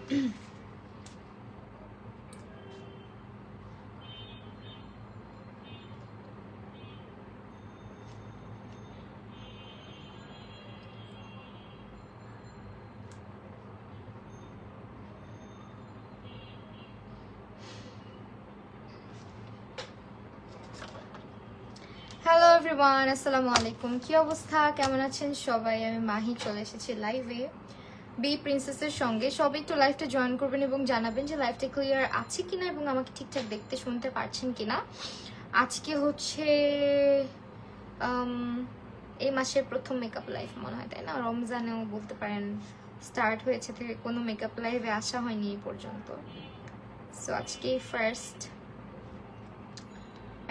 Hello everyone, আসসালামু আলাইকুম। কি অবস্থা, কেমন আছেন সবাই? আমি মাহি চলে এসেছি লাইভে বি প্রিন্সেসের সঙ্গে। সবাই একটু লাইভটা জয়েন করবেন এবং জানাবেন যে লাইভটা ক্লিয়ার আছে কিনা এবং আমাকে ঠিকঠাক দেখতে শুনতে পারছেন কিনা। আজকে হচ্ছে এই মাসের প্রথম মেকআপ লাইভ মনে হয়, তাই না? রমজানেও বলতে পারেন স্টার্ট হয়েছে থেকে কোনো মেকআপ লাইভে আসা হয়নি এই পর্যন্ত। সো আজকে ফার্স্ট।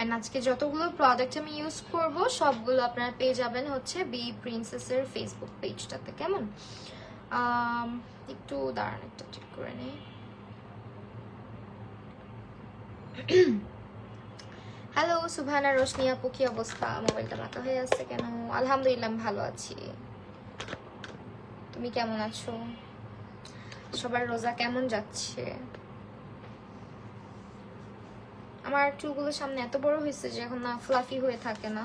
এন্ড আজকে যতগুলো প্রোডাক্ট আমি ইউজ করব সবগুলো আপনারা পেয়ে যাবেন হচ্ছে বি প্রিন্সেসের ফেসবুক পেজটাতে। কেমন? একটু দাঁড়ান, একটা চেক করে নেই। হ্যালো সুবহানা রোশনি আপু, কি অবস্থা? মোবাইলটা বাঁকা হয়ে আসছে কেন? আলহামদুলিল্লাহ ভালো আছি। তুমি কেমন আছো? সবার রোজা কেমন যাচ্ছে? আমার চুলগুলো সামনে এত বড় হয়েছে যে এখন না ফ্লাফি হয়ে থাকে না,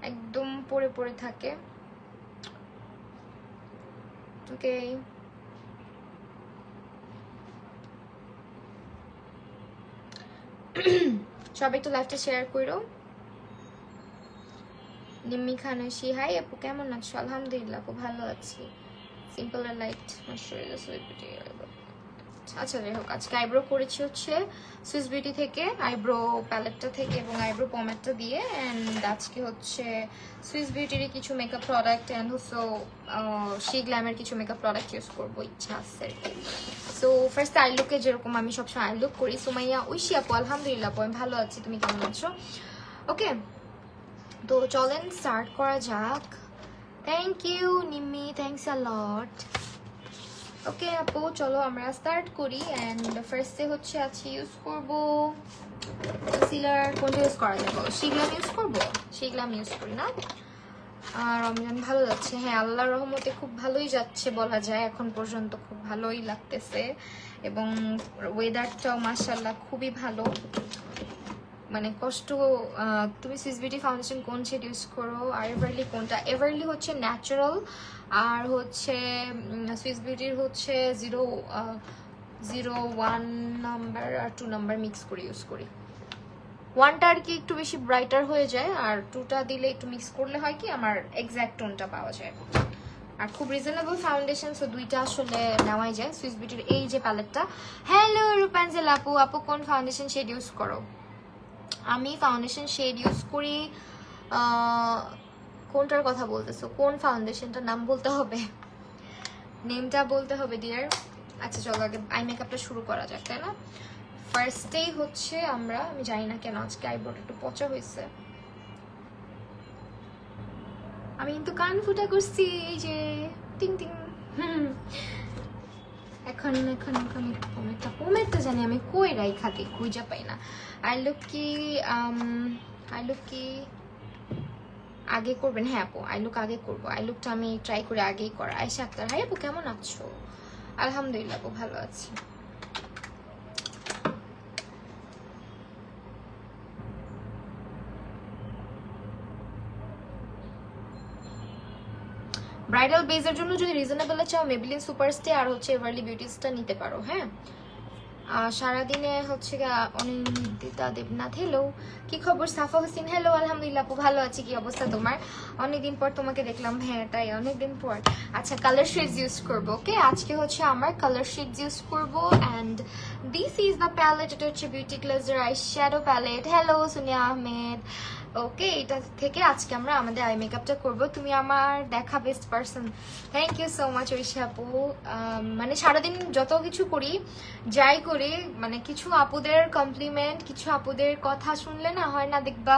একদম পড়ে পড়ে থাকে। ওকে, সবাই একটু লাইভটা শেয়ার করো। নিম্মি খান ঐশী, হাই আপু কেমন আছো? আলহামদুলিল্লাহ আপু ভালো আছি। সিম্পল আর লাইট আচ্ছা যাই হোক, আজকে আইব্রো করেছি হচ্ছে সুইস বিউটি থেকে, আইব্রো প্যালেটটা থেকে এবং আইব্রো পমেটটা দিয়ে। অ্যান্ড আজকে হচ্ছে সুইস বিউটির কিছু মেকআপ প্রোডাক্ট অ্যান্ড হচ্ছে শি গ্ল্যামের কিছু মেকআপ প্রোডাক্ট ইউজ করবো, ইচ্ছা আছে আর কি। সো ফার্স্ট আই লুকে যেরকম আমি সবসময় আই লুক করি। সুমাইয়া ঐশী আপু, আলহামদুলিল্লাহ আপু আমি ভালো আছি, তুমি কেমন আছো? ওকে, তো চলেন স্টার্ট করা যাক। Thank you Nimmi, thanks a lot. Okay আপু চলো আমরা স্টার্ট করি। অ্যান্ড ফার্স্টে হচ্ছে আজকে ইউজ করবো কনসিলার। কোনটা ইউজ করা যাবে? শিগ্লাম ইউজ করবো, শিগ্লাম ইউজ করি না। আর রমজান ভালো যাচ্ছে, হ্যাঁ আল্লাহর রহমতে খুব ভালোই যাচ্ছে বলা যায়, এখন পর্যন্ত খুব ভালোই লাগতেছে এবং ওয়েদারটাও মাশাআল্লাহ খুবই ভালো। মানে কষ্ট। তুমি সুইস বিউটি ফাউন্ডেশন কোন শেড ইউজ করো আর এভারলি কোনটা? এভারলি হচ্ছে ন্যাচারাল আর হচ্ছে সুইস বিউটির হচ্ছে 01 নাম্বার আর 2 নাম্বার মিক্স করে ইউজ করি। 1টা আর কি একটু বেশি ব্রাইটার হয়ে যায় আর 2টা দিলে একটু মিক্স করলে হয় কি আমার এক্স্যাক্ট টোনটা পাওয়া যায়। আর খুব রিজনেবল ফাউন্ডেশন, সো দুইটা আসলে নেওয়াই যায়। সুইস বিউটির এই যে প্যালেটটা। হ্যালো রূপাঞ্জল আপু, আপু কোন ফাউন্ডেশন শেড ইউজ করো? আমি ফাউন্ডেশন শেড ইউজ করি, কোনটার কথা বলতেছো? কোন ফাউন্ডেশনটার নাম বলতে হবে, নেমটা বলতে হবে ডিয়ার। আচ্ছা চলো আগে আই মেকআপটা শুরু করা যাক, তাই না? ফার্স্টেই হচ্ছে আমরা, আমি জানি না কেন আজকে আইব্রোটা একটু পচা হয়েছে, আমি কিন্তু কান ফুটা করছি এই যে টিং টিং। এখন এখন এখন পোমেটটা জানি আমি কই রাইখা দিই, খুঁজে পাই না। আই লুক কি আগে করবেন? হ্যাঁ আপু আই লুক আগে করবো, আই লুকটা আমি ট্রাই করে আগেই করা। আয়শা আক্তার, হাই আপু কেমন আছো? আলহামদুলিল্লাহ আপু ভালো আছি। ব্রাইডাল বেজের জন্য যদি রিজনেবল চাও মেবলিন সুপারস্টে আর হচ্ছে এভারলি বিউটিসটা নিতে পারো। হ্যাঁ, সারাদিনে হচ্ছে অনিন্দিতা দেবনাথ, হ্যালো কি খবর? সাফা হোসেন, হ্যালো আলহামদুলিল্লাহ আপু ভালো আছি। কি অবস্থা তোমার? অনেকদিন পর তোমাকে দেখলাম। হ্যাঁ তাই, অনেকদিন পর। আচ্ছা কালার শেডস ইউজ করবো। ওকে, আজকে হচ্ছে আমার কালার শেডস ইউজ করবো। And this is the palette, এটা হচ্ছে beauty glazer eye shadow palette. Hello Sunia Ahmed. Okay, এটা থেকে আজকে আমরা আমাদের আই মেকআপটা করবো। তুমি আমার দেখা best person, thank you so much Oishi আপু। মানে সারাদিন যত কিছু করি যাই করি, মানে কিছু আপুদের কমপ্লিমেন্ট, কিছু আপুদের কথা শুনলে না হয় না দেখবা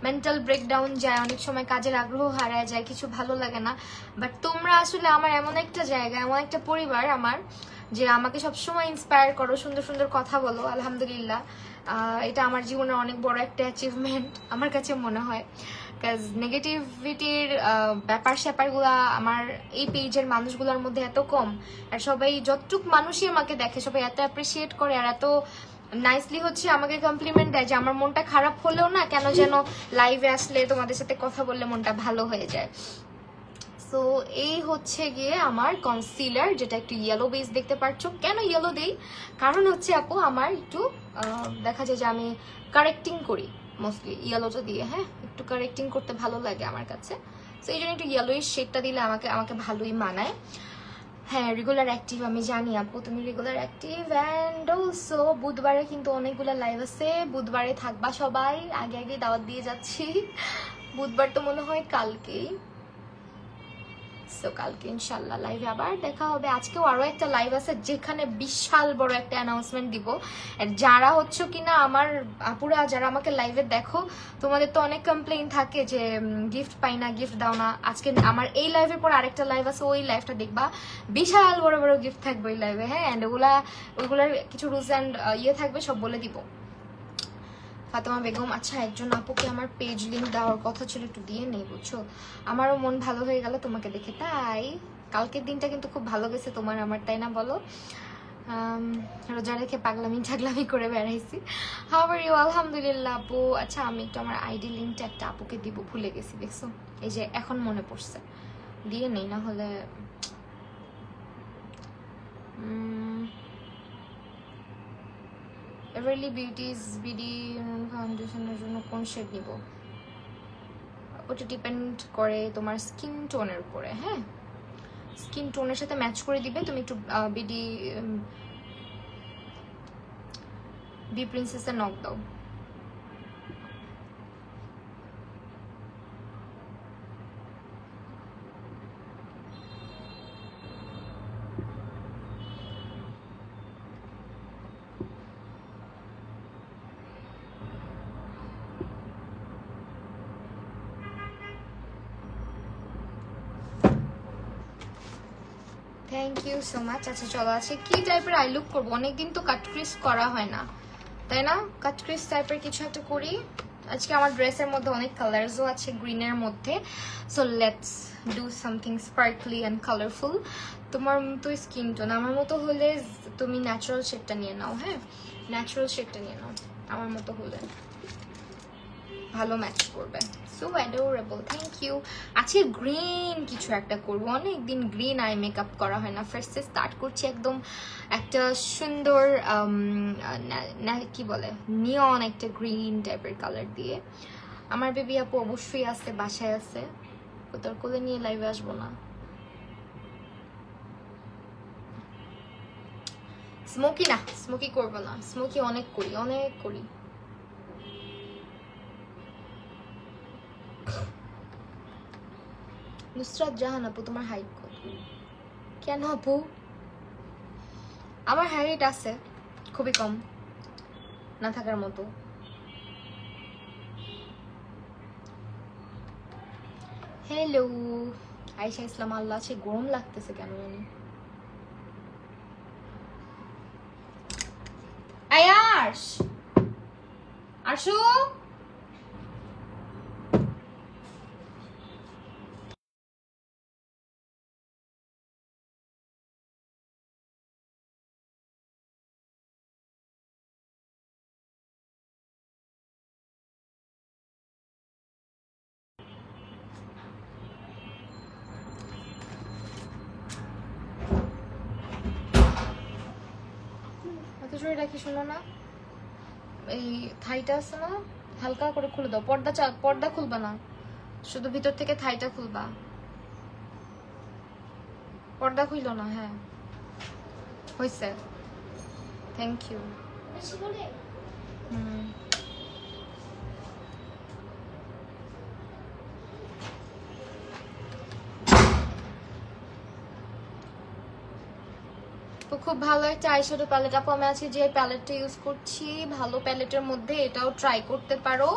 মেন্টাল ব্রেকডাউন যায়, অনেক সময় কাজের আগ্রহ হারায় যায়, কিছু ভালো লাগে না। বাট তোমরা আসলে আমার এমন একটা জায়গা, এমন একটা পরিবার আমার, যে আমাকে সবসময় ইন্সপায়ার করো, সুন্দর সুন্দর কথা বলো। আলহামদুলিল্লাহ এটা আমার জীবনের অনেক বড় একটা অ্যাচিভমেন্ট আমার কাছে মনে হয়। কাজ নেগেটিভিটির ব্যাপার স্যাপারগুলা আমার এই পেজের মানুষগুলোর মধ্যে এত কম, আর সবাই যতটুক মানুষই আমাকে দেখে সবাই এত অ্যাপ্রিসিয়েট করে আর এত নাইসলি হচ্ছে আমাকে কমপ্লিমেন্ট দেয় যে আমার মনটা খারাপ হলেও না কেন যেন লাইভে আসলে তোমাদের সাথে কথা বললে মনটা ভালো হয়ে যায়। সো এই হচ্ছে গিয়ে আমার কনসিলার, যেটা একটু ইয়েলো বেস দেখতে পাচ্ছ। কেন ইয়েলো দেই? কারণ হচ্ছে আপু আমার একটু দেখা যায় যে আমি কারেক্টিং করি মোস্টলি ইয়েলোটা দিয়ে, হ্যাঁ একটু কারেক্টিং করতে ভালো লাগে আমার কাছে। সো এই জন্য একটু ইয়েলোইশ শেডটা দিলে আমাকে ভালোই মানায়। হ্যাঁ রেগুলার অ্যাক্টিভ, আমি জানি আপু তুমি রেগুলার অ্যাক্টিভ। অ্যান্ড অলসো বুধবারে কিন্তু অনেকগুলো লাইভ আছে, বুধবারে থাকবা সবাই, আগে আগে দাওয়াত দিয়ে যাচ্ছি। বুধবার তো মনে হয় কালকেই, সো কালকে ইনশাল্লাহ লাইভে আবার দেখা হবে। আজকেও আরো একটা লাইভ আছে যেখানে বিশাল বড় একটা অ্যানাউন্সমেন্ট দিব। আর যারা হচ্ছে কিনা আমার আপুরা যারা আমাকে লাইভে দেখো, তোমাদের তো অনেক কমপ্লেইন থাকে যে গিফট পাই না, গিফট দাও না। আজকে আমার এই লাইভের পর আরেকটা লাইভ আছে, ওই লাইভটা দেখবা, বিশাল বড় বড় গিফট থাকবে ওই লাইভে, হ্যাঁ। অ্যান্ড ওইগুলার কিছু রুলস অ্যান্ড ইয়ে থাকবে, সব বলে দিব। ফাতেমা বেগম, আচ্ছা একজন আপুকে আমার পেজ লিংক দেওয়ার কথা ছিল, একটু দিয়ে নেই বুঝছো। আমারও মন ভালো হয়ে গেল তোমাকে দেখে। তাই কালকের দিনটা কিন্তু খুব ভালো গেছে তোমার আমার, তাই না বলো? রোজা রেখে পাগলামি ঠাগলামি করে বেড়াইছি। How are you? আলহামদুলিল্লাহ আপু। আচ্ছা আমি একটু আমার আইডি লিংকটা একটা আপুকে দিব, ভুলে গেছি দেখছো, এই যে এখন মনে পড়ছে, দিয়ে নেই না হলে। এভারলি বিউটিজ বিডি ফাউন্ডেশনের জন্য কোন শেড নিব? ওটা ডিপেন্ড করে তোমার স্কিন টোনের উপরে, হ্যাঁ স্কিন টোনের সাথে ম্যাচ করে দিবে। তুমি একটু বি প্রিন্সেসের নক দাও। Thank you so much. আচ্ছা চলো, আছে কি টাইপের আই লুক করবো? অনেকদিন তো কাট ক্রিস করা হয় না, তাই না? কাট ক্রিস টাইপের কিছু একটা করি। আজকে আমার ড্রেসের মধ্যে অনেক কালারসও আছে গ্রিনের মধ্যে, so let's do something sparkly and colourful. তোমার মতো স্কিন টোন আমার মতো হলে তুমি ন্যাচারাল শেডটা নিয়ে নাও, হ্যাঁ ন্যাচারাল শেডটা নিয়ে নাও, আমার মতো হলে ভালো ম্যাচ করবে। So adorable, thank you. আজকে গ্রিন কিছু একটা করবো, অনেকদিন গ্রিন আই মেকআপ করা হয় না। ফার্স্টে স্টার্ট করছি একদম একটা সুন্দর কি বলে নিয়ন একটা গ্রিন টাইপের কালার দিয়ে। আমার বেবি আপু অবশ্যই আছে, বাসায় আছে, তোর কোলে নিয়ে লাইভে আসবো না। স্মোকি না, স্মোকি করবো না, স্মোকি অনেক করি, অনেক করি। নুসরাত জাহান আপু তোমার হাইট কত? কেন আপু? আমার হাইট আছে, খুবই কম, না থাকার মতো। হ্যালো আয়েশা ইসলাম, আল্লাহ আছে, গরম লাগতেছে কেন জানি। আয়াশ আসো, রাখি শোনো না, এই থাইটা আছে না, হালকা করে খুলে দাও। পর্দা খুলবা না, শুধু ভিতর থেকে থাইটা খুলবা, পর্দা খুইলো না। হ্যাঁ হয়েছে, থ্যাংক ইউ। তো খুব ভালো একটা আইশ্যাডো প্যালেট আপু, আমি আজকে যে প্যালেটটা ইউজ করছি ভালো প্যালেটের মধ্যে, এটাও ট্রাই করতে পারো।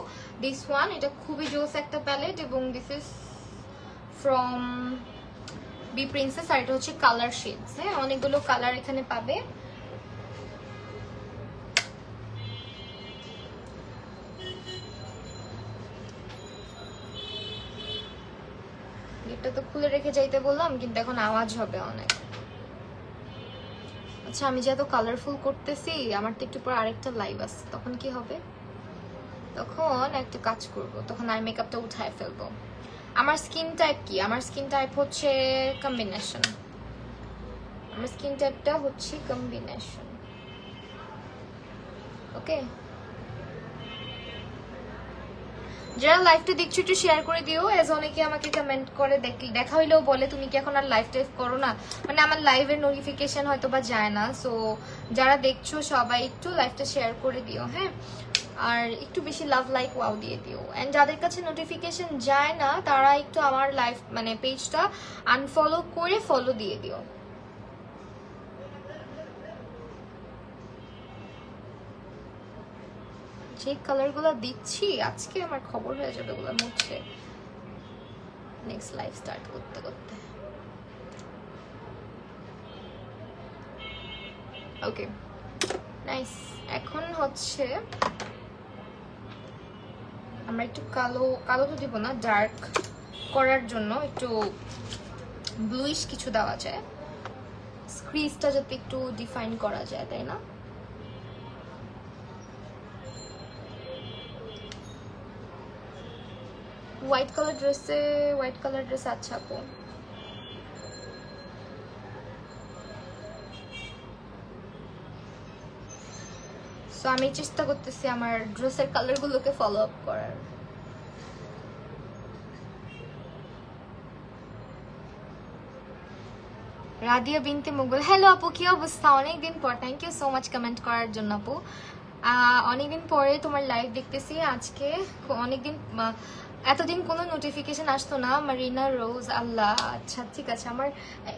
দিস ওয়ান, এটা খুবই জোস একটা প্যালেট, এবং this is from B princess, আর এটা হচ্ছে কালার শেডস, হ্যাঁ অনেকগুলো কালার এখানে পাবে। খুলে রেখে যাইতে বললাম, কিন্তু এখন আওয়াজ হবে অনেক। আচ্ছা, আমি যে এত কালারফুল করতেছি, আমার তো একটু পর আরেকটা লাইভ আছে, তখন কি হবে? তখন একটু কাজ করব, তখন আই মেকআপটা উঠায় ফেলবো। আমার স্কিন টাইপ কি? আমার স্কিন টাইপ হচ্ছে কম্বিনেশন। আমার স্কিন টাইপটা হচ্ছে কম্বিনেশন। ওকে, যারা লাইভটা দেখছো একটু শেয়ার করে দিও। এজ অনেকে আমাকে কমেন্ট করে দেখা হইলেও বলে তুমি কি এখন আর লাইভ টাইভ করো না, মানে আমার লাইভের নোটিফিকেশন হয়তো বা যায় না। সো যারা দেখছো সবাই একটু লাইভটা শেয়ার করে দিও, হ্যাঁ, আর একটু বেশি লাভ লাইক ওয়াও দিয়ে দিও। এন্ড যাদের কাছে নোটিফিকেশন যায় না তারা একটু আমার লাইভ মানে পেজটা আনফলো করে ফলো দিয়ে দিও। যে কালারগুলো দিচ্ছি আজকে আমার খবর হয়ে যাবে ওগুলো মুছে নেক্সট লাইভ স্টার্ট করতে করতে। ওকে, নাইস। এখন হচ্ছে আমরা একটু কালো কালো তো দিব না, ডার্ক করার জন্য একটু ব্লুইশ কিছু দেওয়া যায়, স্ক্রিজটা যাতে একটু ডিফাইন করা যায়, তাই না? হোয়াইট কালার ড্রেসে আচ্ছা আপু। সো আমি চেষ্টা করতেছি আমার ড্রেসের কালারগুলোকে ফলো আপ করার। রাদিয়া বিনতে মুগল, হ্যালো আপু, কি অবস্থা? অনেকদিন পর, thank you so much comment করার জন্য আপু। অনেকদিন পরে তোমার লাইভ দেখতেছি আজকে। অনেকদিন, এতদিন কোনো নোটিফিকেশন আসতো না। মারিনা রোজ, আল্লাহ, আচ্ছা ঠিক আছে। আমার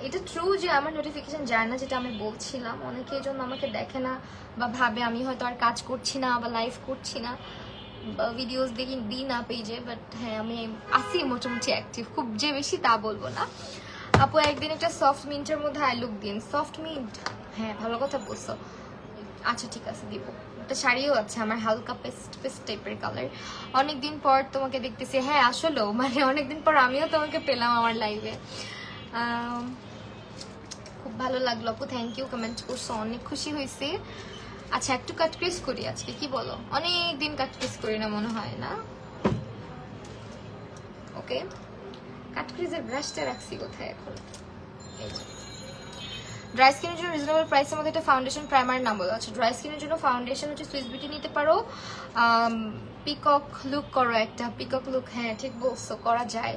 এটা ট্রু যে আমার নোটিফিকেশন যায় না, যেটা আমি বলছিলাম। অনেকে এই জন্য আমাকে দেখে না বা ভাবে আমি হয়তো আর কাজ করছি না বা লাইভ করছি না বা ভিডিওস দিই না পেজে। বাট হ্যাঁ, আমি আসি মোটামুটি অ্যাক্টিভ, খুব যে বেশি তা বলবো না। আপু একদিন একটা সফট মিন্টের মধ্যে আই লুক দিন। সফট মিন্ট, হ্যাঁ ভালো কথা বলছো। আচ্ছা ঠিক আছে, দিব। একটা শাড়িও আছে আমার, হালকা পেস্ট পেস্ট টাইপের কালার। অনেকদিন পর তোমাকে দেখতেছি। হ্যাঁ আসলেও মানে অনেকদিন পর আমিও তোমাকে পেলাম আমার লাইভে। খুব ভালো লাগলো আপু, থ্যাংক ইউ, কমেন্ট করছো, অনেক খুশি হয়েছি। আচ্ছা একটু কাট ক্রিস করি আজকে, কি বলো? অনেকদিন কাট ক্রিস করি না মনে হয় না। ওকে, কাট ক্রিজের ব্রাশটা রাখছি কোথায় এখন? এই যে ড্রাই স্কিনের জন্য রিজনেবল প্রাইসের মধ্যে একটা ফাউন্ডেশন প্রাইমার নাম বলা আছে। ড্রাই স্কিনের জন্য ফাউন্ডেশন হচ্ছে সুইস বিউটি নিতে পারো। পিকক লুক করো একটা, পিকক লুক, হ্যাঁ ঠিক বলছো, করা যায়।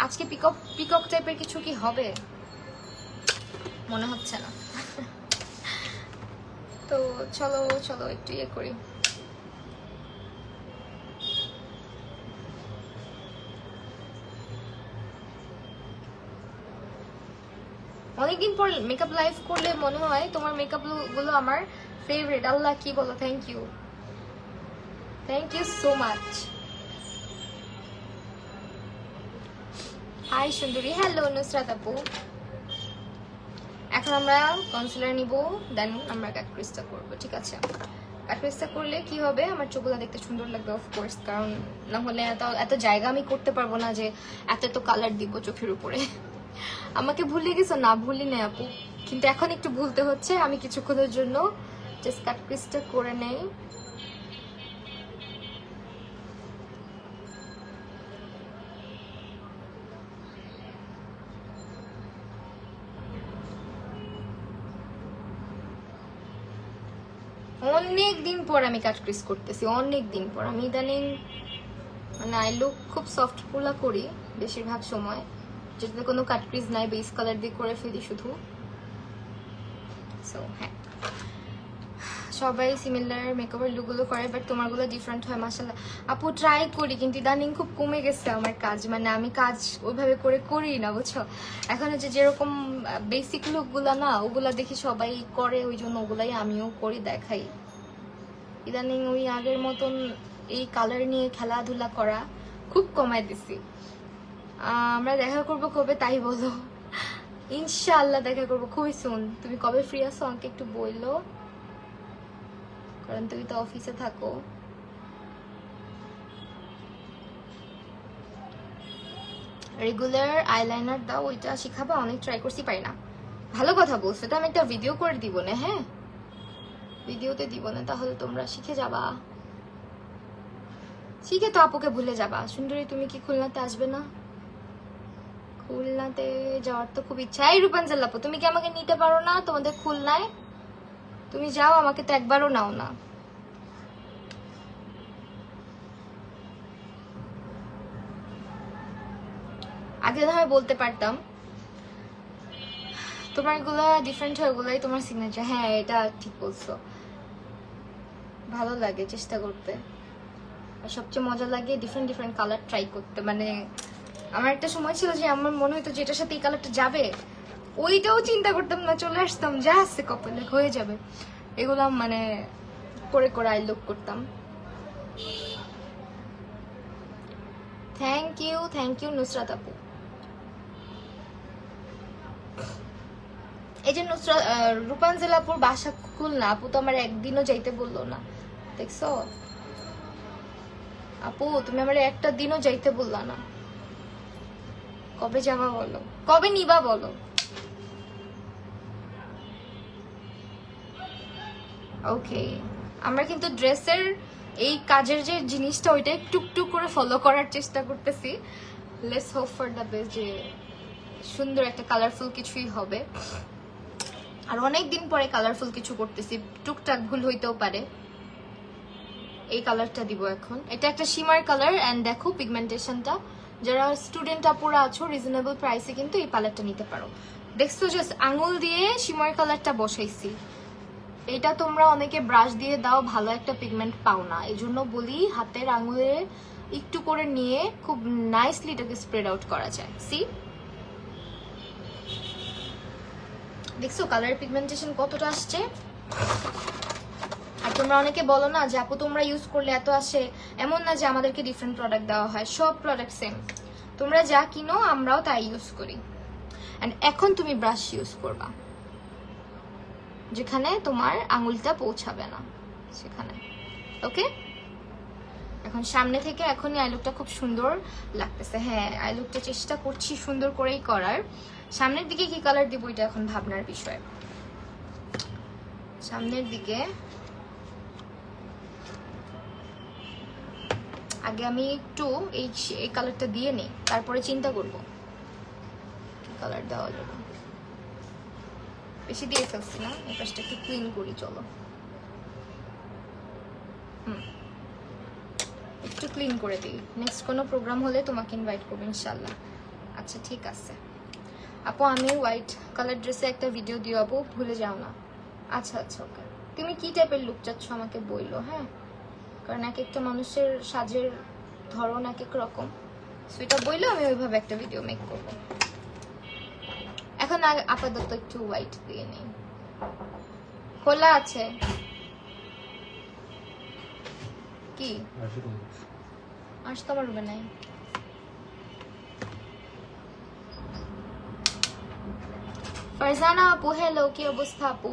আজকে পিকক টাইপের কিছু কি হবে মনে হচ্ছে না। তো চলো চলো একটু ইয়ে করি। অনেকদিন পর মেকআপ লাইভ করলে মনে হয় তোমার মেকআপ গুলো আমার ফেভারিট। আল্লাহ, কি বলো? Thank you so much. Hi সুন্দরী, হ্যালো নুসরাত আপু। এখন আমরা কনসিলার নিব, দেন আমরা কাট ক্রিজটা করবো, ঠিক আছে? কাট ক্রিজটা করলে কি হবে, আমার চোখগুলো দেখতে সুন্দর লাগবে অফকোর্স, কারণ না হলে এত জায়গা আমি করতে পারবো না যে এত কালার দিব চোখের উপরে। আমাকে ভুলে গেছো? না ভুলি না আপু, কিন্তু এখন একটু ভুলতে হচ্ছে। আমি কিছুক্ষণের জন্য জাস্ট কাট ক্রিজটা করে নেই। অনেক দিন পর আমি কাট ক্রিজ করতেছি, অনেক দিন পর। আমি ইদানিং মানে আই লুক খুব সফট পোলা করি বেশিরভাগ সময়, যেটাতে কোনো কাট ক্রিজ নাই, বেস কালার দিয়ে করে ফেলি শুধু। সো হ্যাঁ, সবাই সিমিলার মেকআপের লুকগুলো করে, বাট তোমারগুলো ডিফারেন্ট হয় মাশাআল্লাহ। আপু ট্রাই করি, কিন্তু ইদানিং খুব কমে গেছে আমার কাজ, মানে আমি কাজ ওইভাবে করি না, বুঝছো? এখন হচ্ছে যেরকম বেসিক লুকগুলো না, ওগুলা দেখি সবাই করে, ওই জন্য ওগুলাই আমিও করি, দেখাই। ইদানিং ওই আগের মতন এই কালার নিয়ে খেলাধুলা করা খুব কমায় দিছি। আমরা দেখা করবো কবে তাই বলো? ইনশাআল্লাহ দেখা করবো খুবই সুন। তুমি কবে ফ্রি আছো আমাকে একটু বললো, কারণ তুমি তো অফিসে থাকো। রেগুলার আইলাইনার দাও, ওইটা শিখাবা? অনেক ট্রাই করছি, পাই না। ভালো কথা বলছো, তো আমি একটা ভিডিও করে দিব না? হ্যাঁ, ভিডিওতে দিব না, তাহলে তোমরা শিখে যাবা। শিখে তো আপুকে ভুলে যাবা। সুন্দরী, তুমি কি খুলনাতে আসবে না? খুলনাতে যাওয়ার তো খুব ইচ্ছা। এই রূপাঞ্জল আপু, তুমি কি আমাকে নিতে পারো না তোমাদের খুলনায়? তুমি যাও, আমাকে তো একবারও নাও না। আগে না হয় বলতে পারতাম। তোমার গুলা ডিফারেন্ট হয়, ওগুলাই তোমার সিগনেচার। হ্যাঁ, এটা ঠিক বলছো, ভালো লাগে চেষ্টা করতে। আর সবচেয়ে মজা লাগে ডিফারেন্ট ডিফারেন্ট কালার ট্রাই করতে। মানে আমার একটা সময় ছিল যে আমার মনে হতো যে এটার সাথে এই কালারটা যাবে, ওইটাও চিন্তা করতাম না, চলে আসতাম যা আসছে কপালে হয়ে যাবে, এগুলো মানে করে করে আই লুক করতাম। থ্যাংক ইউ নুসরাত আপু। এই যে নুসরাত, রূপাঞ্জল আপুর বাসা খুলনা। আপু তো আমার একদিনও যাইতে বললো না, দেখছো আপু? তুমি আমার একটা দিনও যাইতে বললা না। কবে যাবা বলো, কবে নিবা বলো? ওকে, আমরা কিন্তু ড্রেসের এই কাজের যে জিনিসটা, ওইটা টুকটুক করে ফলো করার চেষ্টা করতেছি। Let's hope for the best, যে সুন্দর একটা কালারফুল কিছুই হবে। আর অনেক দিন পরে কালারফুল কিছু করতেছি, টুকটাক ভুল হইতেও পারে। এই কালারটা দিব এখন, এটা একটা শিমার কালার। এন্ড দেখো পিগমেন্টেশনটা, যারা স্টুডেন্ট আপুরা আছো রিজনেবল প্রাইসে কিন্তু এই পালেটটা নিতে পারো। দেখছো জাস্ট আঙুল দিয়ে শিমার কালারটা বসাইছি। এটা তোমরা অনেকে ব্রাশ দিয়ে দাও, ভালো একটা পিগমেন্ট পাও না, এই জন্য বলি হাতের আঙুলে একটু করে নিয়ে খুব নাইসলি এটাকে স্প্রেড আউট করা যায়। সি, দেখছো কালার পিগমেন্টেশন কতটা আসছে? আর তোমরা অনেকে বলো না যে আপু তোমরা ইউজ করলে এত আসে, এমন না যে আমাদেরকে ডিফারেন্ট প্রোডাক্ট দেওয়া হয়, সব প্রোডাক্ট সেম। তোমরা যা কিনো আমরাও তাই ইউজ করি। এন্ড এখন তুমি ব্রাশ ইউজ করবা যেখানে তোমার আঙুলটা পৌঁছাবে না সেখানে, ওকে? এখন সামনে থেকে এখনই আই লুকটা খুব সুন্দর লাগতেছে। হ্যাঁ, আই লুকটা চেষ্টা করছি সুন্দর করেই করার। সামনের দিকে কি কালার দিব এটা এখন ভাবনার বিষয়। সামনের দিকে আগে আমি একটু এই কালারটা দিয়ে নিই, তারপরে চিন্তা করব কি কালার দেওয়া যাবে। বেশি দিয়ে ফেলছি না, এই পাশটা একটু ক্লিন করি, চলো। একটু ক্লিন করে দিই, নেক্সট কোনো প্রোগ্রাম হলে তোমাকে ইনভাইট করবো ইনশাল্লাহ। আচ্ছা ঠিক আছে আপু, আমি হোয়াইট কালার ড্রেসে একটা ভিডিও দিও আপু, ভুলে যাও না। আচ্ছা আচ্ছা ওকে। তুমি কি টাইপের লুক চাচ্ছ আমাকে বললো, হ্যাঁ, কারণ এক একটা মানুষের সাজের ধরন এক এক রকম। সেটা বললে আমি ওইভাবে একটা ভিডিও মেক করব। এখন আপাতত একটু হোয়াইট দিয়ে নেই। খোলা আছে কি? আসতে আমার রুমে নাই। ফারজানা আপু হ্যালো, কি অবস্থা আপু?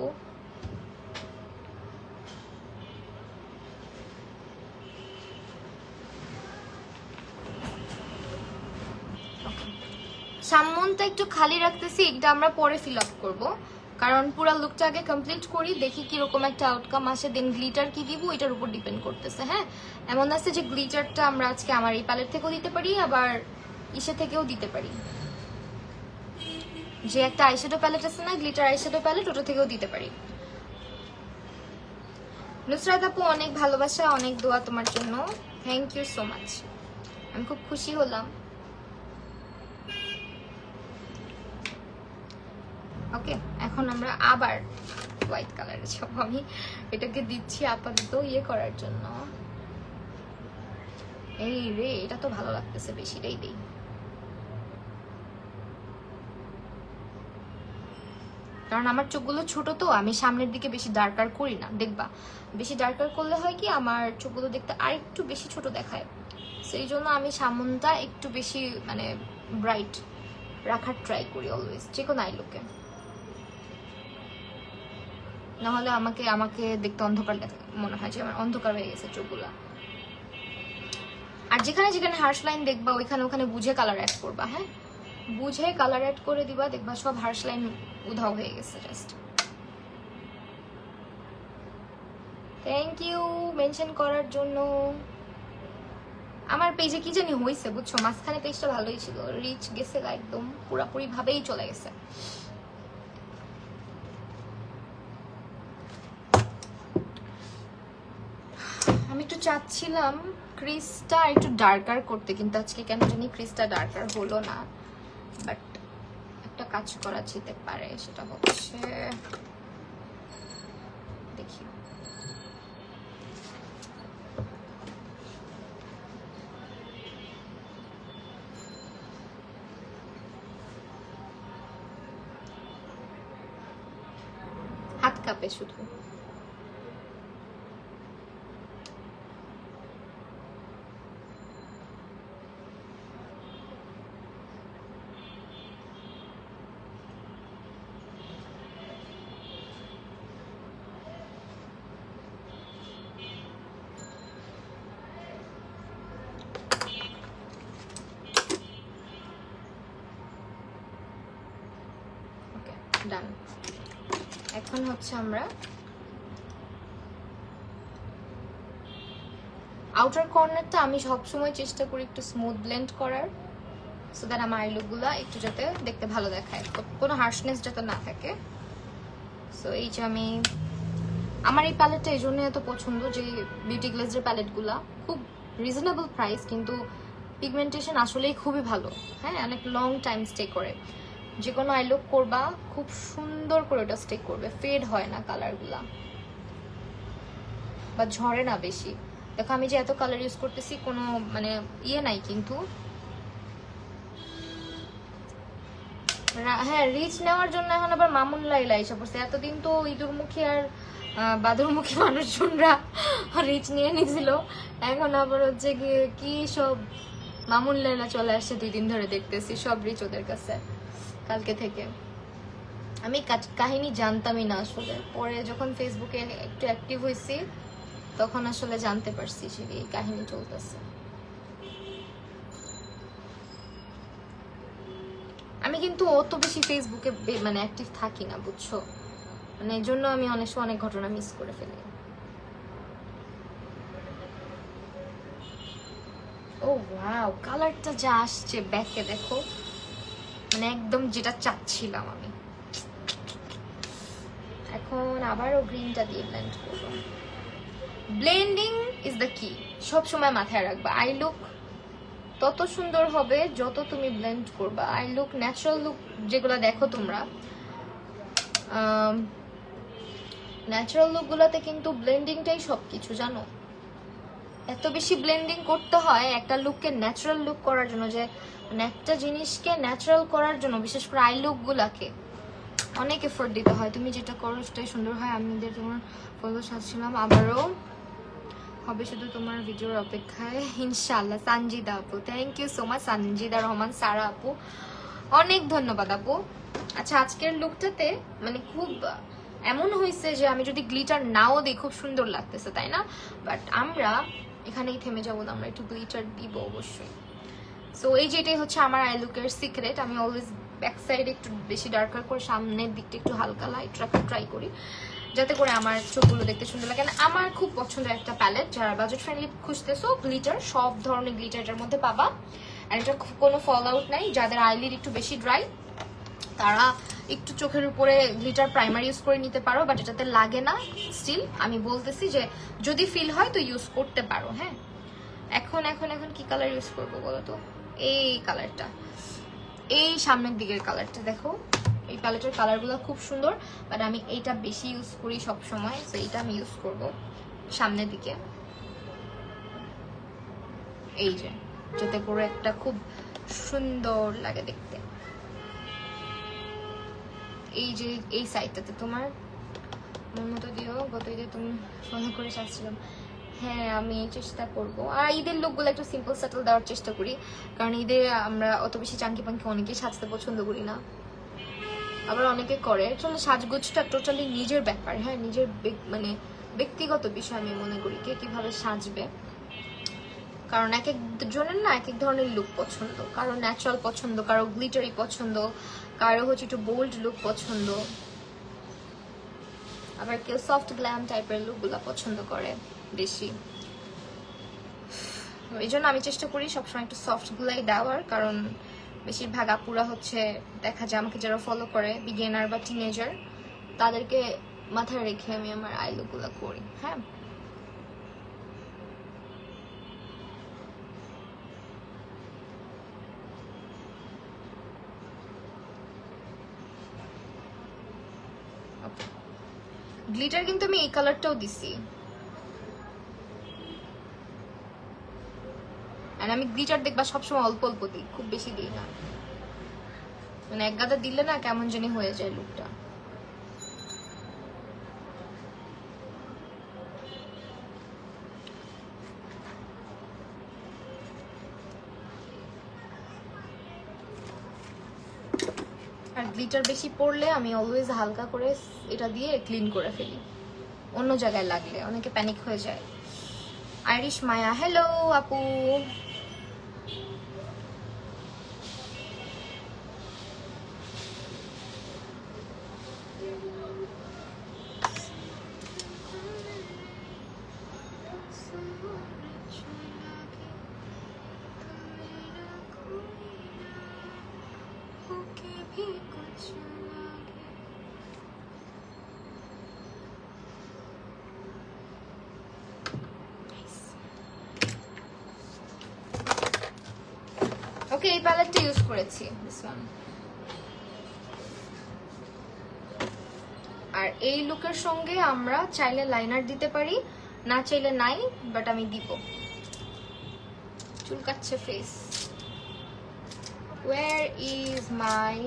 সামনটা একটু খালি রাখতেছি, এটা আমরা পরে ফিল আপ করবো, কারণ পুরো লুকটা আগে কমপ্লিট করি, দেখি কিরকম একটা আউটকাম আসে, দেন গ্লিটার কি দিব এটার উপর ডিপেন্ড করতেছে। হ্যাঁ, এমন আছে যে গ্লিটারটা আমরা আজকে আমার এই প্যালেট থেকেও দিতে পারি, আবার ইসে থেকেও দিতে পারি, যে একটা আইশ্যাডো প্যালেট আছে না, গ্লিটার আইশ্যাডো প্যালেট, ওটা থেকেও দিতে পারি। নুসরাত আপু অনেক ভালোবাসা, অনেক দোয়া তোমার জন্য, থ্যাংক ইউ সো মাচ, আমি খুব খুশি হলাম। ওকে, এখন আমরা আবার হোয়াইট কালারে যাব। আমি এটাকে দিচ্ছি আপাতত ইয়ে করার জন্য। এই রে, এটা তো ভালো লাগতেছে, বেশিটাই দিই। কারণ আমার চোখগুলো ছোট তো, আমি সামনের দিকে বেশি ডার্কার করি না, দেখবা বেশি ডার্কার করলে হয় কি আমার চোখগুলো দেখতে আর একটু বেশি ছোট দেখায়। সেই জন্য আমি সামনটা একটু বেশি মানে ব্রাইট রাখার ট্রাই করি অলওয়েজ, যে কোনো আই লুকে। নাহলে আমাকে আমাকে দেখতে অন্ধকার দেখা মনে হয়, যে আমার অন্ধকার হয়ে গেছে চোখগুলা। আর যেখানে যেখানে হার্শ লাইন দেখবা ওইখানে ওখানে বুঝে কালার অ্যাড করবা, হ্যাঁ। বুঝে কালার অ্যাড করে দিবা, দেখবা সব হার্শ লাইন উধাও হয়ে গেছে জাস্ট। থ্যাংক ইউ মেনশন করার জন্য। আমার পেজে কি জানি হয়েছে বুঝছো, মাঝখানে পেজটা ভালোই ছিল, রিচ গেছে একদম পুরাপুরি ভাবেই চলে গেছে। আমি একটু চাচ্ছিলাম ক্রিসটা একটু ডার্কার করতে, কিন্তু আজকে কেন জানি ক্রিসটা ডার্কার হলো না। বাট একটা কাজ করা যেতে পারে, সেটা হচ্ছে দেখি হাত কাঁপে শুধু। ডান। এখন হচ্ছে আমরা আউটার কর্নারটা আমি সবসময় চেষ্টা করি একটু স্মুথ ব্লেন্ড করার, সো দ্যাট আমার আই লুকগুলা একটু যাতে দেখতে ভালো দেখায়, কোনো হার্শনেস যাতে না থাকে। সো এই যে আমি আমার এই প্যালেটটা এই জন্য এত পছন্দ যে বিউটি গ্লেজের প্যালেটগুলা খুব রিজনেবল প্রাইস, কিন্তু পিগমেন্টেশন আসলেই খুবই ভালো। হ্যাঁ, অনেক লং টাইম স্টে করে, যে কোনো আই লুক করবা খুব সুন্দর করে ওটা স্টে করবে, ফেড হয় না কালারগুলা বা ঝরে না বেশি। দেখো আমি যে এত কালার ইউজ করতেছি কোনো মানে ইয়ে নাই, কিন্তু হ্যাঁ রিচ নেওয়ার জন্য এখন আবার মামুন লাইলা এসে পড়ছে। এতদিন তো ইঁদুরমুখী আর বাদুরমুখী মানুষজনরা রিচ নিয়ে নিয়েছিল, এখন আবার হচ্ছে কি সব মামুন লাইলা চলে আসছে। 2 দিন ধরে দেখতেছি সব রিচ ওদের কাছে কালকে থেকে। আমি কাহিনী জানতামই না আসলে, পরে যখন ফেসবুকে একটু অ্যাক্টিভ হয়েছি তখন আসলে জানতে পারছি যে এই কাহিনী চলতেছে। আমি কিন্তু অত বেশি ফেসবুকে মানে অ্যাক্টিভ থাকি না বুঝছো, মানে এর জন্য আমি অনেক সময় অনেক ঘটনা মিস করে ফেলি। ও ওয়াও, কালারটা যা আসছে ব্যাকে দেখো, মানে একদম যেটা চাচ্ছিলাম আমি। এখন আবারও গ্রিনটা দিয়ে ব্লেন্ড করব। ব্লেন্ডিং ইজ দ্য কি, সবসময় মাথায় রাখবা। আই লুক তত সুন্দর হবে যত তুমি ব্লেন্ড করবা। আই লুক ন্যাচারাল লুক যেগুলো দেখো তোমরা, ন্যাচারাল লুকগুলোতে কিন্তু ব্লেন্ডিংটাই সবকিছু, জানো। এত বেশি ব্লেন্ডিং করতে হয় একটা লুককে ন্যাচারাল লুক করার জন্য, যে মানে একটা জিনিসকে ন্যাচারাল করার জন্য, বিশেষ করে আই লুকগুলাকে অনেক এফোর্ট দিতে হয়। তুমি যেটা করো সেটাই সুন্দর হয়। আমি তোমার ফলো সাজছিলাম, আবারও হবে শুধু তোমার ভিডিওর অপেক্ষায় ইনশাআল্লাহ। সানজিদা আপু, thank you so much. Sanjida Rahman, Sara আপু, অনেক ধন্যবাদ আপু। আচ্ছা, আজকের লুকটাতে মানে খুব এমন হয়েছে যে আমি যদি গ্লিটার নাও দিই খুব সুন্দর লাগতেছে, তাই না? বাট আমরা এখানেই থেমে যাবো না, আমরা একটু গ্লিটার দিব অবশ্যই। সো এই যেটাই হচ্ছে আমার আই লুকের সিক্রেট। আমি অলওয়েজ ব্যাক সাইডে একটু বেশি ডার্কার করে, সামনের দিকটা একটু হালকা লাইট রাখার ট্রাই করি, যাতে করে আমার চোখগুলো দেখতে সুন্দর লাগে। আমার খুব পছন্দের একটা প্যালেট, যারা বাজেট ফ্রেন্ডলি খুঁজতেছো, গ্লিটার সব ধরনের গ্লিটার এটার মধ্যে পাবা। আর এটা কোনো ফল আউট নাই। যাদের আইলিড একটু বেশি ড্রাই তারা একটু চোখের উপরে গ্লিটার প্রাইমার ইউজ করে নিতে পারো, বাট এটাতে লাগে না। স্টিল আমি বলতেছি যে যদি ফিল হয় তো ইউজ করতে পারো। হ্যাঁ, এখন এখন এখন কি কালার ইউজ করবো বলো তো? এই কালারটা, এই সামনের দিকের কালারটা দেখো। এই প্যালেটের কালারগুলো খুব সুন্দর, বাট আমি এইটা বেশি ইউজ করি সব সময়, তো এইটা আমি ইউজ করব সামনের দিকে। এই যে, যাতে করে একটা খুব সুন্দর লাগে দেখতে। এই যে এই সাইডটাতে তোমার মন মতো দিও। গত ঈদে তুমি ফলো করে চাচ্ছিলাম। হ্যাঁ, আমি চেষ্টা করব। আর ঈদের লুকগুলো একটু সিম্পল সেটেল দেওয়ার চেষ্টা করি, কারণ ঈদে আমরা অত বেশি চাঙ্কি পাঙ্কি অনেকেই সাজতে পছন্দ করি না, আবার অনেকে করে। আসলে সাজগোজটা টোটালি নিজের ব্যাপার। হ্যাঁ, নিজের মানে ব্যক্তিগত বিষয় আমি মনে করি, কে কিভাবে সাজবে। কারণ এক এক জনের না এক এক ধরনের লুক পছন্দ, কারো ন্যাচারাল পছন্দ, কারো গ্লিটারি পছন্দ, কারো হচ্ছে একটু বোল্ড লুক পছন্দ, আবার কেউ সফট গ্ল্যাম টাইপের লুকগুলো পছন্দ করে বেশি। এই জন্য আমি চেষ্টা করি সবসময় একটু সফট গুলাই দেওয়ার, কারণ বেশিরভাগ আপুরা হচ্ছে দেখা যায় আমাকে যারা ফলো করে বিগিনার বা টিনেজার, তাদেরকে মাথায় রেখে আমি আমার আই লুকগুলো করি। হ্যাঁ, গ্লিটার কিন্তু আমি এই কালারটাও দিছি, আর আমি গ্লিটার দেখবা সবসময় অল্প অল্প দিই, খুব বেশি দিই না, মানে এক গাদা দিলে না কেমন জানি হয়ে যায় লুকটা। আর গ্লিটার বেশি পড়লে আমি অলওয়েজ হালকা করে এটা দিয়ে ক্লিন করে ফেলি, অন্য জায়গায় লাগলে অনেকে প্যানিক হয়ে যায়। আইরিশ মায়া, হ্যালো আপু। ওকে, এই প্যালেটটা ইউজ করেছি, দিস ওয়ান। আর এই লুকের সঙ্গে আমরা চাইলে লাইনার দিতে পারি, না চাইলে নাই, বাট আমি দিব। চুলকাচ্ছে face. Where is my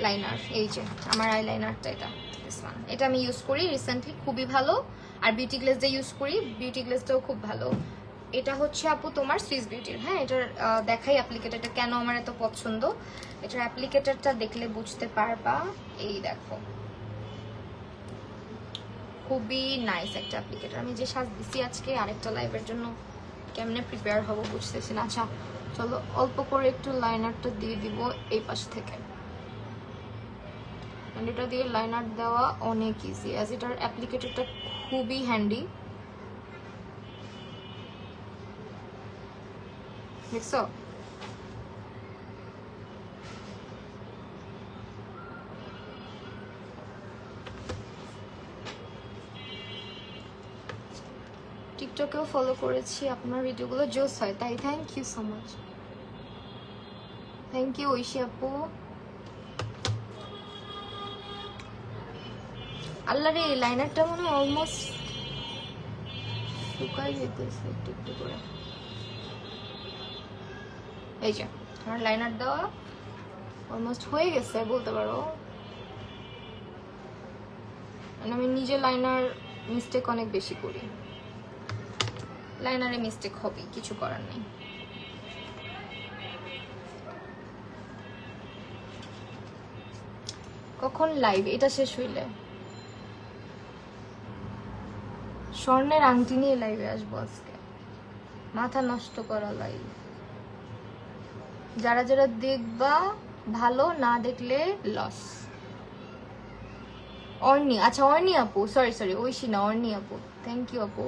liner? এই যে আমার আই লাইনারটা, এটা দিস ওয়ান। এটা আমি ইউজ করি রিসেন্টলি, খুবই ভালো। আর বিউটি গ্লেজটা ইউজ করি, বিউটি গ্লেজটাও খুব ভালো। এটা হচ্ছে আপু তোমার সুইস বিউটির। হ্যাঁ, এটার দেখাই অ্যাপ্লিকেটারটা কেন আমার এত পছন্দ। এটার অ্যাপ্লিকেটারটা দেখলে বুঝতে পারবা। এই দেখো, খুবই নাইস একটা অ্যাপ্লিকেটার। আমি যে সাজ দিছি আজকে আরেকটা লাইভের জন্য, কেমনে প্রিপেয়ার হবো বুঝতেছি না। আচ্ছা চলো অল্প করে একটু লাইনারটা দিয়ে দিব এই পাশ থেকে। এটা দিয়ে লাইনার দেওয়া অনেক ইজি, অ্যাজ এটার অ্যাপ্লিকেটারটা খুবই হ্যান্ডি। দেখছো? টিকটকেও ফলো করেছি, আপনার ভিডিওগুলো জোস হয় তাই। Thank you so much, thank you Oishi আপু। আল্লাহ রে, লাইনারটা মনে হয় অলমোস্ট শুকাই যেতেছে একটু একটু করে। এই যে আমার লাইনার দেওয়া অলমোস্ট হয়ে গেছে বলতে পারো। আমি নিজে লাইনার মিস্টেক অনেক বেশি করি, লাইনারে মিস্টেক হবে, কিছু করার নেই। কখন লাইভ? এটা শেষ হইলে স্বর্ণের আংটি নিয়ে লাইভে আসবো আজকে। মাথা নষ্ট করা লাইভ। যারা যারা দেখবা ভালো, না দেখলে লস। অর্নি, আচ্ছা অর্নি আপু, সরি ঐশী না, অর্নি আপু, থ্যাংক ইউ আপু।